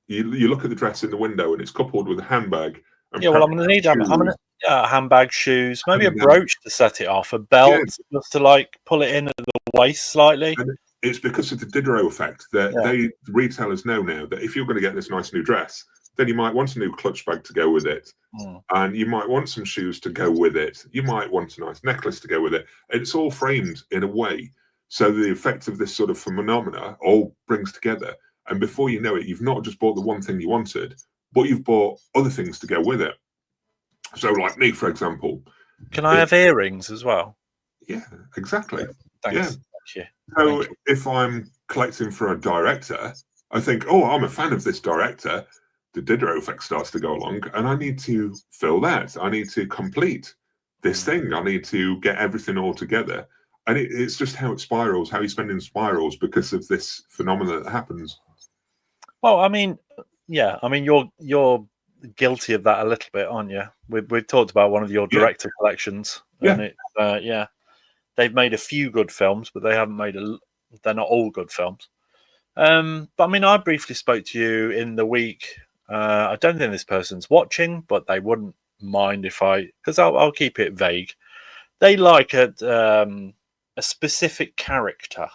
you look at the dress in the window and it's coupled with a handbag. And I'm going to need a handbag, shoes, maybe a brooch to set it off, a belt just to like pull it in at the waist slightly. And it's because of the Diderot effect that the retailers know now that if you're going to get this nice new dress, then you might want a new clutch bag to go with it. And you might want some shoes to go with it. You might want a nice necklace to go with it. It's all framed in a way. So the effect of this sort of phenomena all brings together. And before you know it, you've not just bought the one thing you wanted, but you've bought other things to go with it. So like me, for example. Can I have earrings as well? Yeah, exactly. Thanks. Yeah. Thank you. So if I'm collecting for a director, I think, oh, I'm a fan of this director. The Diderot effect starts to go along, and I need to fill that. I need to complete this thing. I need to get everything all together. And it's just how it spirals, how you spend in spirals because of this phenomenon that happens. Well, I mean, yeah, I mean, you're guilty of that a little bit, aren't you? We've talked about one of your director collections, and it, they've made a few good films, but they haven't made they're not all good films. But I mean, I briefly spoke to you in the week. I don't think this person's watching, but they wouldn't mind if because I'll keep it vague. They like a specific character.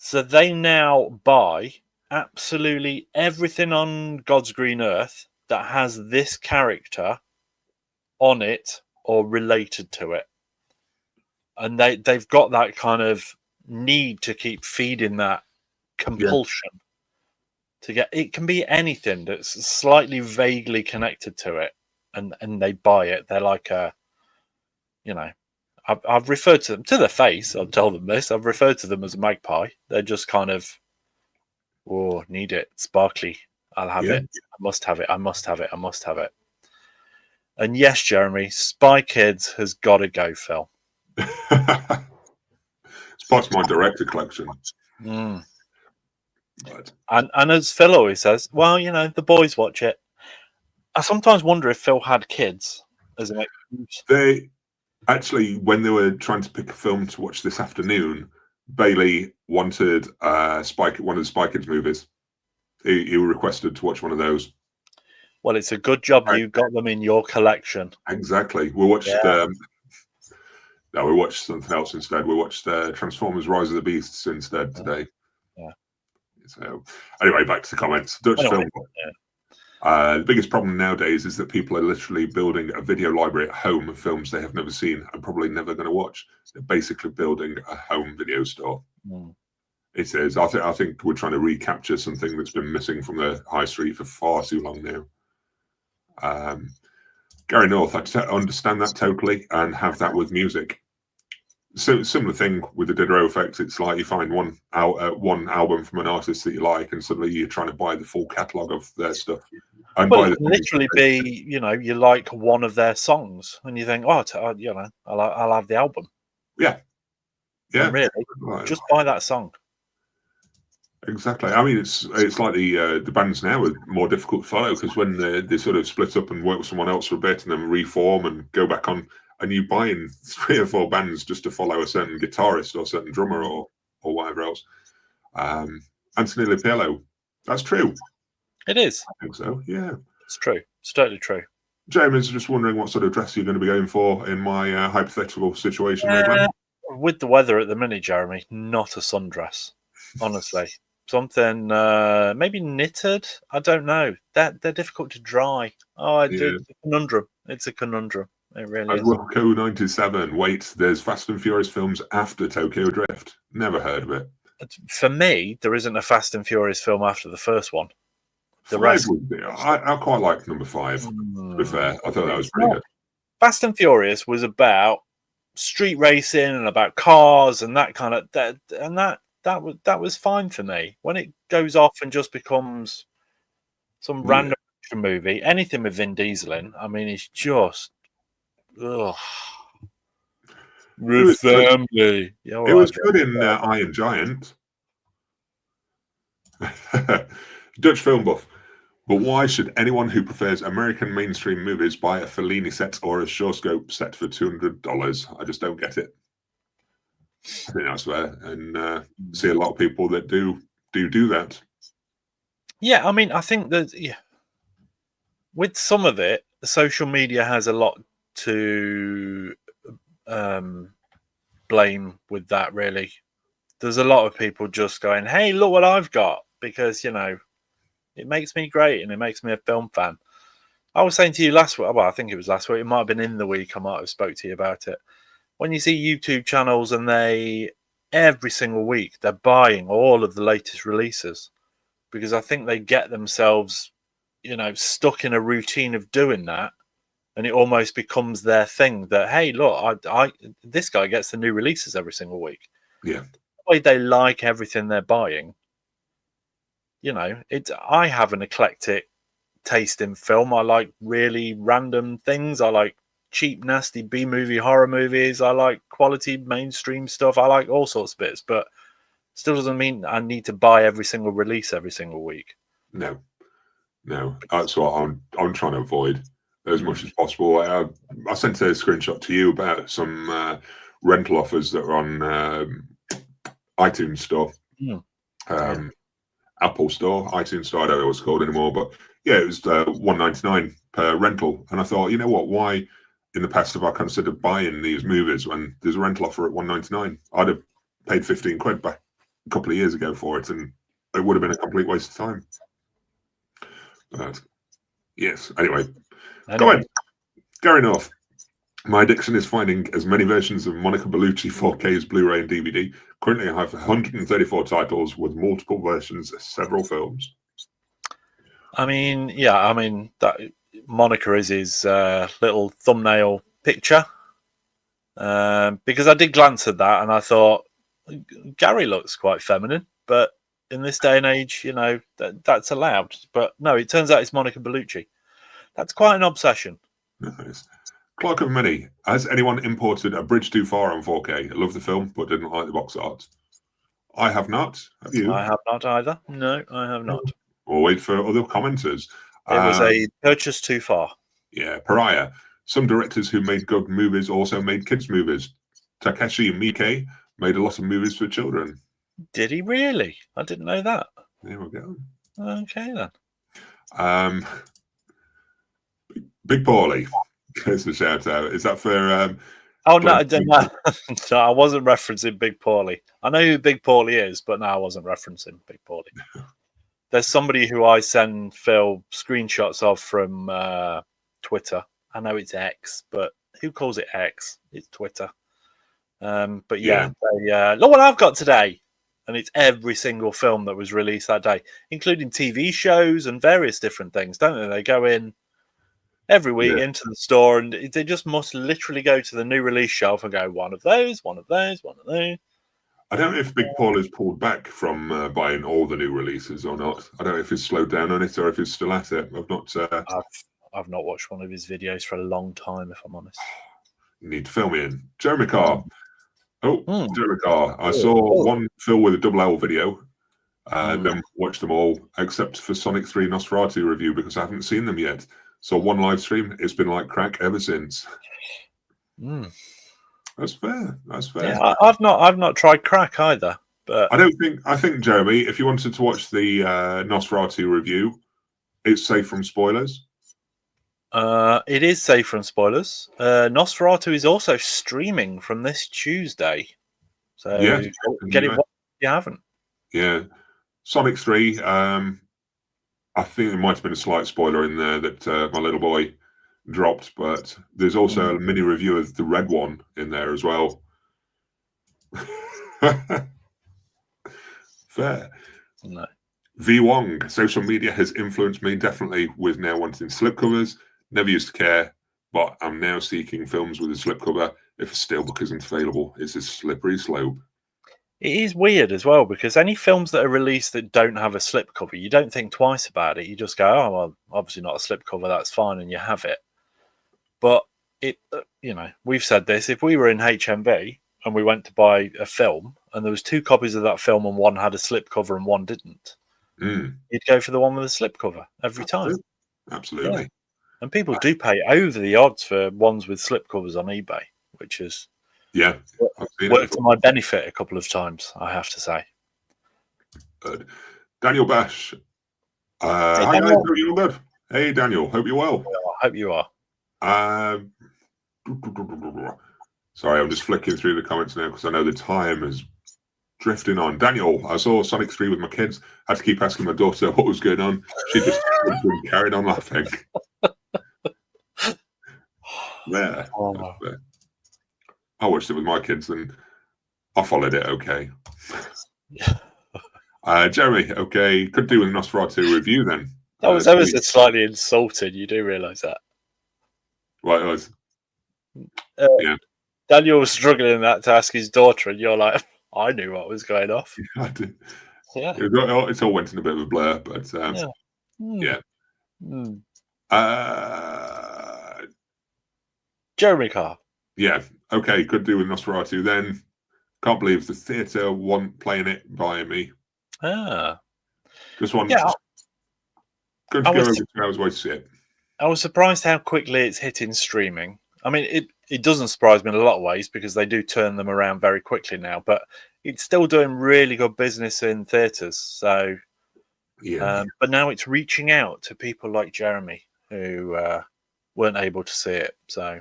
So they now buy absolutely everything on God's green earth that has this character on it or related to it. And they've got that kind of need to keep feeding that compulsion to get, it can be anything that's slightly vaguely connected to it, and they buy it. They're like I've referred to them to their face. I'll tell them this. I've referred to them as a magpie. They're just kind of, oh, need it, sparkly. I'll have it. I must have it. I must have it. I must have it. And yes, Jeremy, Spy Kids has got to go, Phil. It's part of my director collection. Mm. But And as Phil always says, well, the boys watch it. I sometimes wonder if Phil had kids as an excuse. they actually, when they were trying to pick a film to watch this afternoon, Bailey wanted one of the Spy Kids movies. He requested to watch one of those. Well, it's a good job you got them in your collection. Exactly. We watched. No, we watched something else instead. We watched Transformers: Rise of the Beasts instead today. Yeah. So, anyway, back to the comments. Dutch film. The biggest problem nowadays is that people are literally building a video library at home of films they have never seen and probably never going to watch. They're basically building a home video store. Mm. It is. I think we're trying to recapture something that's been missing from the high street for far too long now. Gary North, I understand that totally, and have that with music. So similar thing with the Diderot effect. It's like you find one album from an artist that you like, and suddenly you're trying to buy the full catalogue of their stuff. And well, it can literally be, you like one of their songs, and you think, I'll have the album. Yeah. And really, just buy that song. Exactly. I mean, it's like the bands now are more difficult to follow because when they sort of split up and work with someone else for a bit and then reform and go back on, and you buy in 3 or 4 bands just to follow a certain guitarist or certain drummer or whatever else. Anthony Lipello, that's true. It is. I think so. Yeah, it's true. It's totally true. Jamie's just wondering what sort of dress you're going to be going for in my hypothetical situation. With the weather at the minute, Jeremy, not a sundress. Honestly. Something maybe knitted. I don't know. They're difficult to dry. It's a conundrum. It's a conundrum. It really is. Wilco 97. Wait, there's Fast and Furious films after Tokyo Drift. Never heard of it. For me, there isn't a Fast and Furious film after the first one. The rest, I quite like number 5. To be fair, I thought that was pretty good. Fast and Furious was about street racing and about cars and that kind of that was fine for me. When it goes off and just becomes some random action movie, anything with Vin Diesel in, I mean, it's just family. It was good in Iron Giant. Dutch film buff. But why should anyone who prefers American mainstream movies buy a Fellini set or a Shawscope set for $200? I just don't get it. I think that's fair, and see a lot of people that do that. Yeah, I mean, I think that with some of it, social media has a lot to blame with that. Really, there's a lot of people just going, "Hey, look what I've got," because it makes me great and it makes me a film fan. I was saying to you last week. Well, I think it was last week. It might have been in the week. I might have spoke to you about it. When you see YouTube channels and every single week they're buying all of the latest releases because I think they get themselves, stuck in a routine of doing that, and it almost becomes their thing that, hey, look, this guy gets the new releases every single week. Yeah, the way they like everything they're buying. I have an eclectic taste in film. I like really random things. I like cheap, nasty B-movie horror movies. I like quality mainstream stuff. I like all sorts of bits, but still doesn't mean I need to buy every single release every single week. No, that's what I'm trying to avoid as much as possible. I sent a screenshot to you about some rental offers that are on iTunes Store, Apple Store, iTunes Store. I don't know what it's called anymore, but yeah, it was $1.99 per rental, and I thought, you know what, why? In the past, have I considered buying these movies when there's a rental offer at $1.99? I'd have paid £15 back a couple of years ago for it, and it would have been a complete waste of time. But yes, anyway. Go ahead, Gary North. My addiction is finding as many versions of Monica Bellucci 4K's Blu-ray and DVD. Currently, I have 134 titles with multiple versions of several films. I mean, that Monica is his little thumbnail picture, because I did glance at that and I thought Gary looks quite feminine, but in this day and age, that's allowed. But no, it turns out it's Monica Bellucci. That's quite an obsession. Nice. Clark of Many. Has anyone imported A Bridge Too Far on 4K? I love the film, but didn't like the box art. I have not. Have you? I have not either. No, I have not. We'll wait for other commenters. It was a purchase too far. Yeah, Pariah. Some directors who made good movies also made kids' movies. Takeshi Miike made a lot of movies for children. Did he really? I didn't know that. There we go. Okay, then. Big Paulie. There's the shout out. Is that for... oh, no, no, I wasn't referencing Big Paulie. I know who Big Paulie is, but no, I wasn't referencing Big Paulie. There's somebody who I send Phil screenshots of from Twitter. I know it's X, but who calls it X? It's Twitter. But yeah. Look what I've got today. And it's every single film that was released that day, including TV shows and various different things, don't they? They go in every week into the store, and they just must literally go to the new release shelf and go, one of those, one of those, one of those. I don't know if Big Paul has pulled back from buying all the new releases or not. I don't know if he's slowed down on it or if he's still at it. I've not watched one of his videos for a long time, if I'm honest. Need to film in. Jeremy Carr. Jeremy Carr. I saw one Phil with a double L video. Then watched them all, except for Sonic 3 Nosferatu review because I haven't seen them yet. So one live stream, it's been like crack ever since. That's fair. That's fair. Yeah, I've not tried crack either. But I think Jeremy, if you wanted to watch the Nosferatu review, it's safe from spoilers. It is safe from spoilers. Nosferatu is also streaming from this Tuesday. So get it if you haven't. Yeah. Sonic 3, I think there might have been a slight spoiler in there that my little boy dropped, but there's also a mini review of the red one in there as well. Fair. No. V Wong, social media has influenced me definitely with now wanting slipcovers. Never used to care, but I'm now seeking films with a slipcover. If a steelbook isn't available, it's a slippery slope. It is weird as well because any films that are released that don't have a slipcover, you don't think twice about it. You just go, oh, well, obviously not a slipcover, that's fine, and you have it. But it, we've said this. If we were in HMV and we went to buy a film and there was 2 copies of that film and one had a slipcover and one didn't, you'd go for the one with a slipcover every time. Absolutely. Yeah. And people do pay over the odds for ones with slipcovers on eBay, which is worked to my benefit a couple of times, I have to say. Good. Daniel Bash. Hi guys, hope you're good. Hey Daniel, hope you're well. I hope you are. Sorry, I'm just flicking through the comments now because I know the time is drifting on. Daniel, I saw Sonic 3 with my kids. Had to keep asking my daughter what was going on. She just carried on laughing. There. I watched it with my kids and I followed it okay. Jeremy, okay, could do with a Nosferatu review then. That was ever so slightly insulting. You do realise that? Right, it was. Yeah. Daniel was struggling to ask his daughter, and you're like, I knew what was going off. I did. Yeah. It all went in a bit of a blur, but yeah. Jeremy Carr. Yeah. Okay, could do with Nosferatu then. Can't believe the theatre wasn't playing it by me. Just one. Yeah. Good to go over 2 hours away to see it. I was surprised how quickly it's hitting streaming. I mean, it doesn't surprise me in a lot of ways because they do turn them around very quickly now, but it's still doing really good business in theatres. So, but now it's reaching out to people like Jeremy who weren't able to see it. So,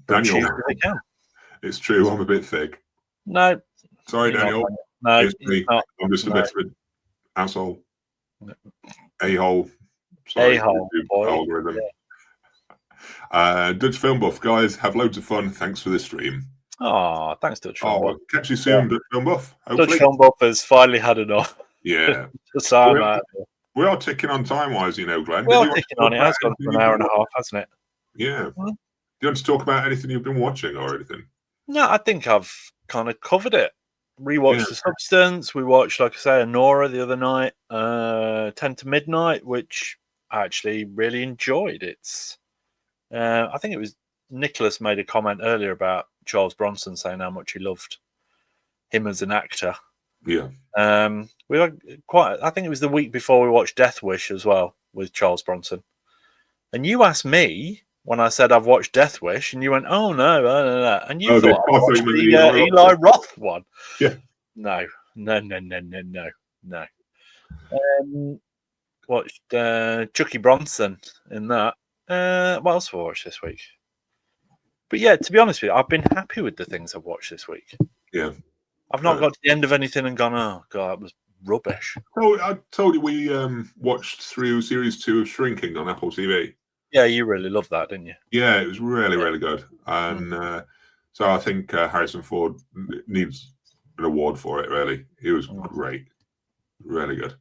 Daniel, it's true. I'm a bit thick. No, sorry, Daniel. No, it's me. I'm just a bit of an asshole. A-hole. Sorry, A-hole. Algorithm. Dutch Film Buff, guys, have loads of fun. Thanks for the stream. Oh, thanks, Dutch Film Buff. Catch you soon, Dutch Film Buff. Hopefully. Dutch Film Buff has finally had enough. Yeah. We are ticking on time-wise, Glenn. We are ticking on. It has gone for an hour and a half, hasn't it? Yeah. Do you want to talk about anything you've been watching or anything? No, I think I've kind of covered it. Rewatched The Substance. We watched, like I say, Anora the other night, 10 to Midnight, which I actually really enjoyed. It's I think it was Nicholas made a comment earlier about Charles Bronson saying how much he loved him as an actor. Yeah. We were I think it was the week before we watched Death Wish as well with Charles Bronson. And you asked me when I said I've watched Death Wish, and you went, "Oh no," and you thought I watched the Eli Roth one. Yeah. No. Watched Chucky Bronson in that. What else have I watched this week? But yeah, to be honest with you, I've been happy with the things I've watched this week. Yeah. I've not got to the end of anything and gone, oh god, that was rubbish. Oh, I told you we watched through series 2 of Shrinking on Apple TV. Yeah, you really loved that, didn't you? Yeah, it was really, really good. And so I think Harrison Ford needs an award for it, really. He was great. Really good.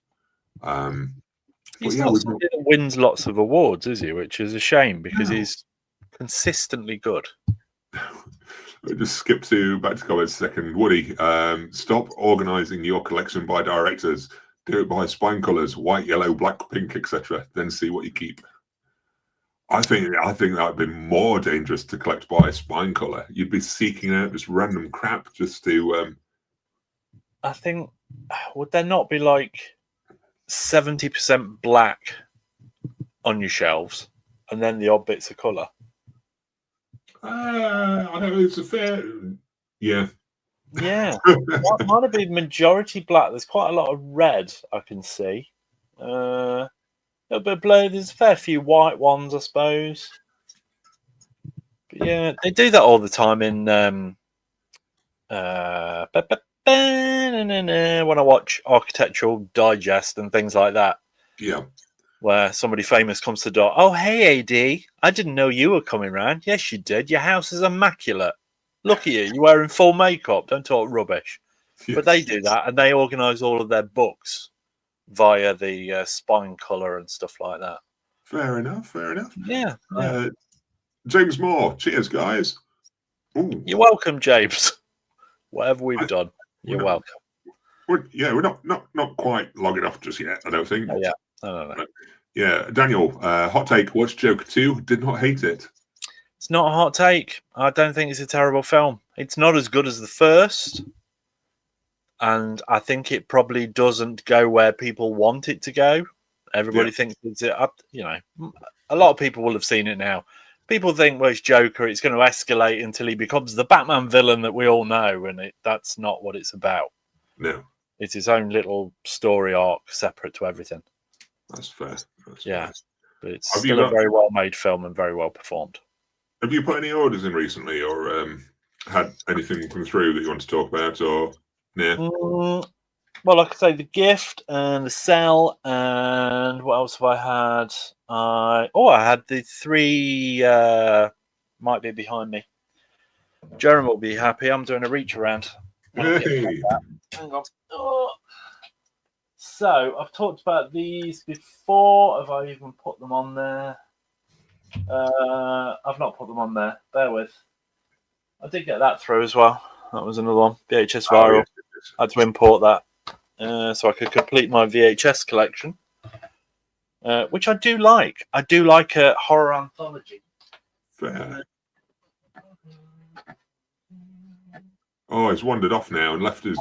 He's not somebody that wins lots of awards, is he? Which is a shame because he's consistently good. Just skip back to comments a second. Woody, stop organising your collection by directors. Do it by spine colours, white, yellow, black, pink, etc. Then see what you keep. I think that would be more dangerous to collect by spine colour. You'd be seeking out this random crap just to. I think would there not be like 70% black on your shelves, and then the odd bits of colour? I don't know. It's a fair. Yeah. Yeah. Might have been majority black. There's quite a lot of red I can see. A little bit of blue. There's a fair few white ones, I suppose. But yeah, they do that all the time in when I watch Architectural Digest and things like that. Yeah. Where somebody famous comes to the door. Oh, hey, AD. I didn't know you were coming round. Yes, you did. Your house is immaculate. Look at you. You're wearing full makeup. Don't talk rubbish. Yes. But they do that, and they organise all of their books via the spine colour and stuff like that. Fair enough. Fair enough. Yeah. James Moore. Cheers, guys. Ooh. You're welcome, James. Whatever we've done, you're welcome. We're not quite long enough just yet, I don't think. Oh, yeah. No. Yeah, Daniel, hot take. Watched Joker 2. Did not hate it. It's not a hot take. I don't think it's a terrible film. It's not as good as the first. And I think it probably doesn't go where people want it to go. Everybody thinks it's, a lot of people will have seen it now. People think, well, it's Joker. It's going to escalate until he becomes the Batman villain that we all know. And that's not what it's about. No. It's his own little story arc separate to everything. That's fair. Fair. But it's still a very well-made film and very well performed. Have you put any orders in recently, or had anything come through that you want to talk about, or well, like I say, The Gift and The Cell, and what else have I had? I had the 3. Might be behind me. Jeremy will be happy. I'm doing a reach around. Hey. Hang on. Oh. So I've talked about these before. Have I even put them on there? I've not put them on there. Bear with. I did get that through as well. That was another one. VHS Viral. I had to import that so I could complete my VHS collection, which I do like. I do like a horror anthology. Fair. Oh, it's wandered off now and left us.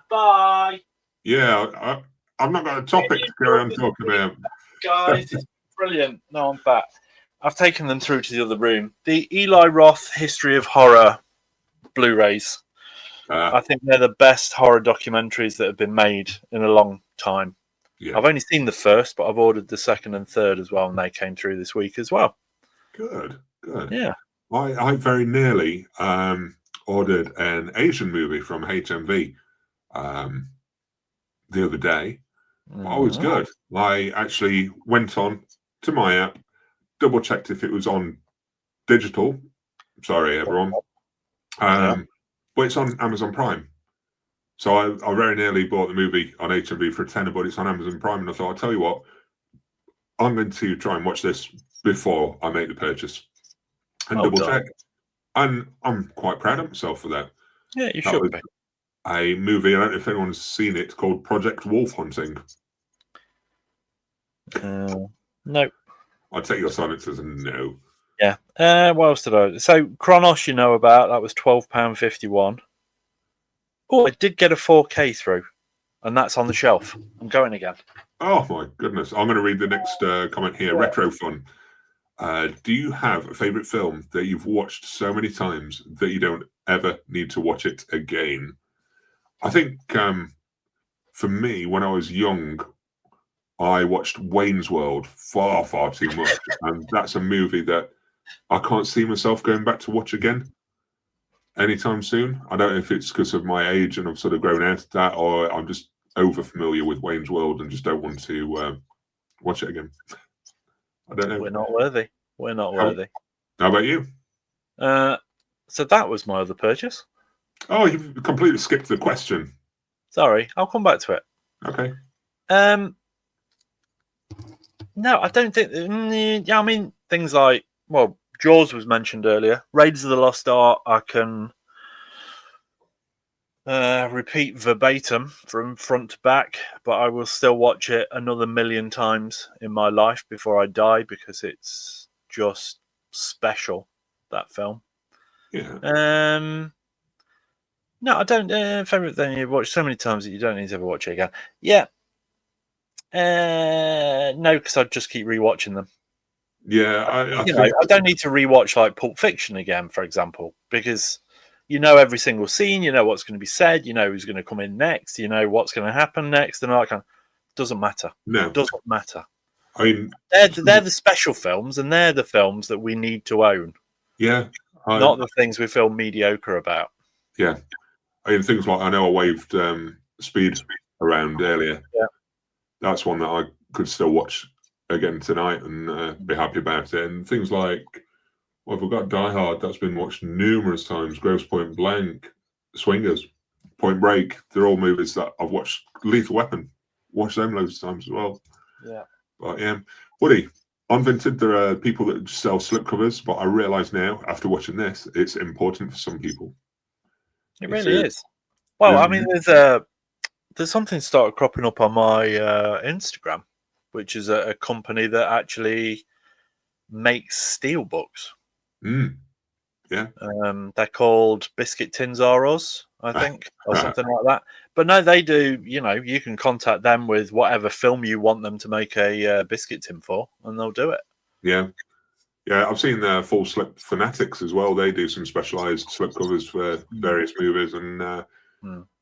Bye. Yeah, I've not got a topic to go around talking about. Guys, it's brilliant. No, I'm back. I've taken them through to the other room. The Eli Roth History of Horror Blu Rays. I think they're the best horror documentaries that have been made in a long time. Yeah. I've only seen the first, but I've ordered the second and third as well, and they came through this week as well. Good. Yeah. I very nearly ordered an Asian movie from HMV the other day. Oh, it was good. I actually went on to my app, double checked if it was on digital. Sorry, everyone. But it's on Amazon Prime. So I very nearly bought the movie on HMV for £10, but it's on Amazon Prime. And I thought, I'll tell you what, I'm going to try and watch this before I make the purchase and double check. And I'm quite proud of myself for that. Yeah, you should be. A movie, I don't know if anyone's seen it, called Project Wolf Hunting. No. I'd take your silence as a no. Yeah. What else did I? So Kronos, you know about that was £12.51. Oh, I did get a 4K through, and that's on the shelf. I'm going again. Oh my goodness! I'm going to read the next comment here. Yeah. Retro Fun. Do you have a favorite film that you've watched so many times that you don't ever need to watch it again? I think for me, when I was young, I watched Wayne's World far too much, and that's a movie that I can't see myself going back to watch again anytime soon. I don't know if it's because of my age and I've sort of grown out of that, or I'm just over familiar with Wayne's World and just don't want to watch it again. I don't know. We're not worthy. We're not worthy. How about you? So that was my other purchase. Oh, you've completely skipped the question. Sorry, I'll come back to it. Okay. No, I don't think. Yeah, I mean things like Jaws was mentioned earlier. Raiders of the Lost Ark, I can repeat verbatim from front to back, but I will still watch it another million times in my life before I die because it's just special, that film. Yeah. No, I don't. Favorite thing you've watched so many times that you don't need to ever watch it again. Yeah. No, because I'd just keep rewatching them. Yeah, I don't need to rewatch like Pulp Fiction again, for example, because you know every single scene, you know what's going to be said, you know who's going to come in next, you know what's going to happen next, and all that kind of doesn't matter. No, it doesn't matter. I mean, they're the special films, and they're the films that we need to own. Yeah, not the things we feel mediocre about. Yeah, I mean things like I know I waved Speed around earlier. Yeah, that's one that I could still watch again tonight and be happy about it. And things like, well, we've got Die Hard, that's been watched numerous times. Gross Point Blank, Swingers, Point Break, they're all movies that I've watched. Lethal Weapon, watched them loads of times as well. Yeah. But yeah, Woody, on Vinted, there are people that sell slipcovers, but I realise now, after watching this, it's important for some people. It really is. Well, I mean, there's something started cropping up on my Instagram, which is a company that actually makes steelbooks. Yeah. They're called Biscuit Tins R Us, I think, or something like that. But no, they do, you can contact them with whatever film you want them to make a biscuit tin for, and they'll do it. Yeah. Yeah, I've seen Full Slip Fanatics as well. They do some specialised slipcovers for various movies, and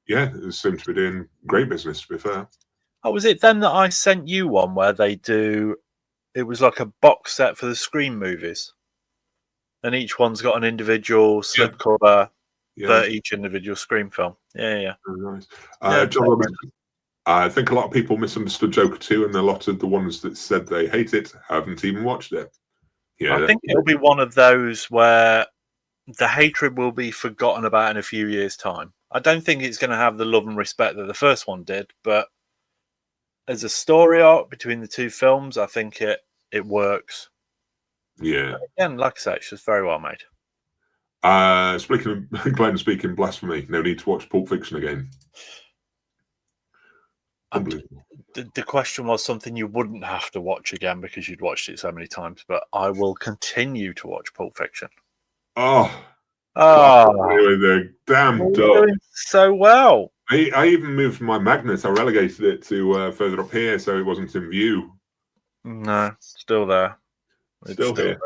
yeah, it seems to be doing great business, to be fair. Oh, was it then that I sent you one where they do, it was like a box set for the Scream movies, and each one's got an individual slipcover for each individual Scream film. Yeah. Very nice. John Robinson, I think a lot of people misunderstood Joker 2, and a lot of the ones that said they hate it haven't even watched it. Yeah, I think it'll be one of those where the hatred will be forgotten about in a few years' time. I don't think it's going to have the love and respect that the first one did, but as a story arc between the two films, I think it works. Yeah. But again, like I say, it's just very well made. Speaking blasphemy, no need to watch Pulp Fiction again. The question was something you wouldn't have to watch again because you'd watched it so many times, but I will continue to watch Pulp Fiction. The damn dog. Doing so well. I even moved my magnet. I relegated it to further up here so it wasn't in view. No, still there. It's still here.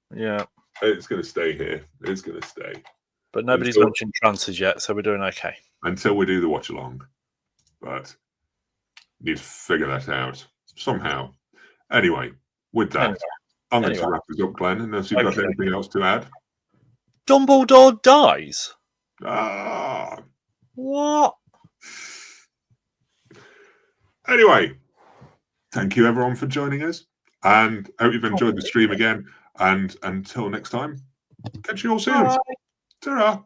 There. Yeah. It's going to stay here. It's going to stay. But nobody's mentioned Trances yet, so we're doing okay. Until we do the watch along. But need to figure that out somehow. Anyway, with that, I'm going to wrap this up, Glenn, unless you've got anything else to add. Dumbledore dies? What? Anyway, thank you everyone for joining us, and I hope you've enjoyed the stream again. And until next time, catch you all soon. Bye. Ta-ra.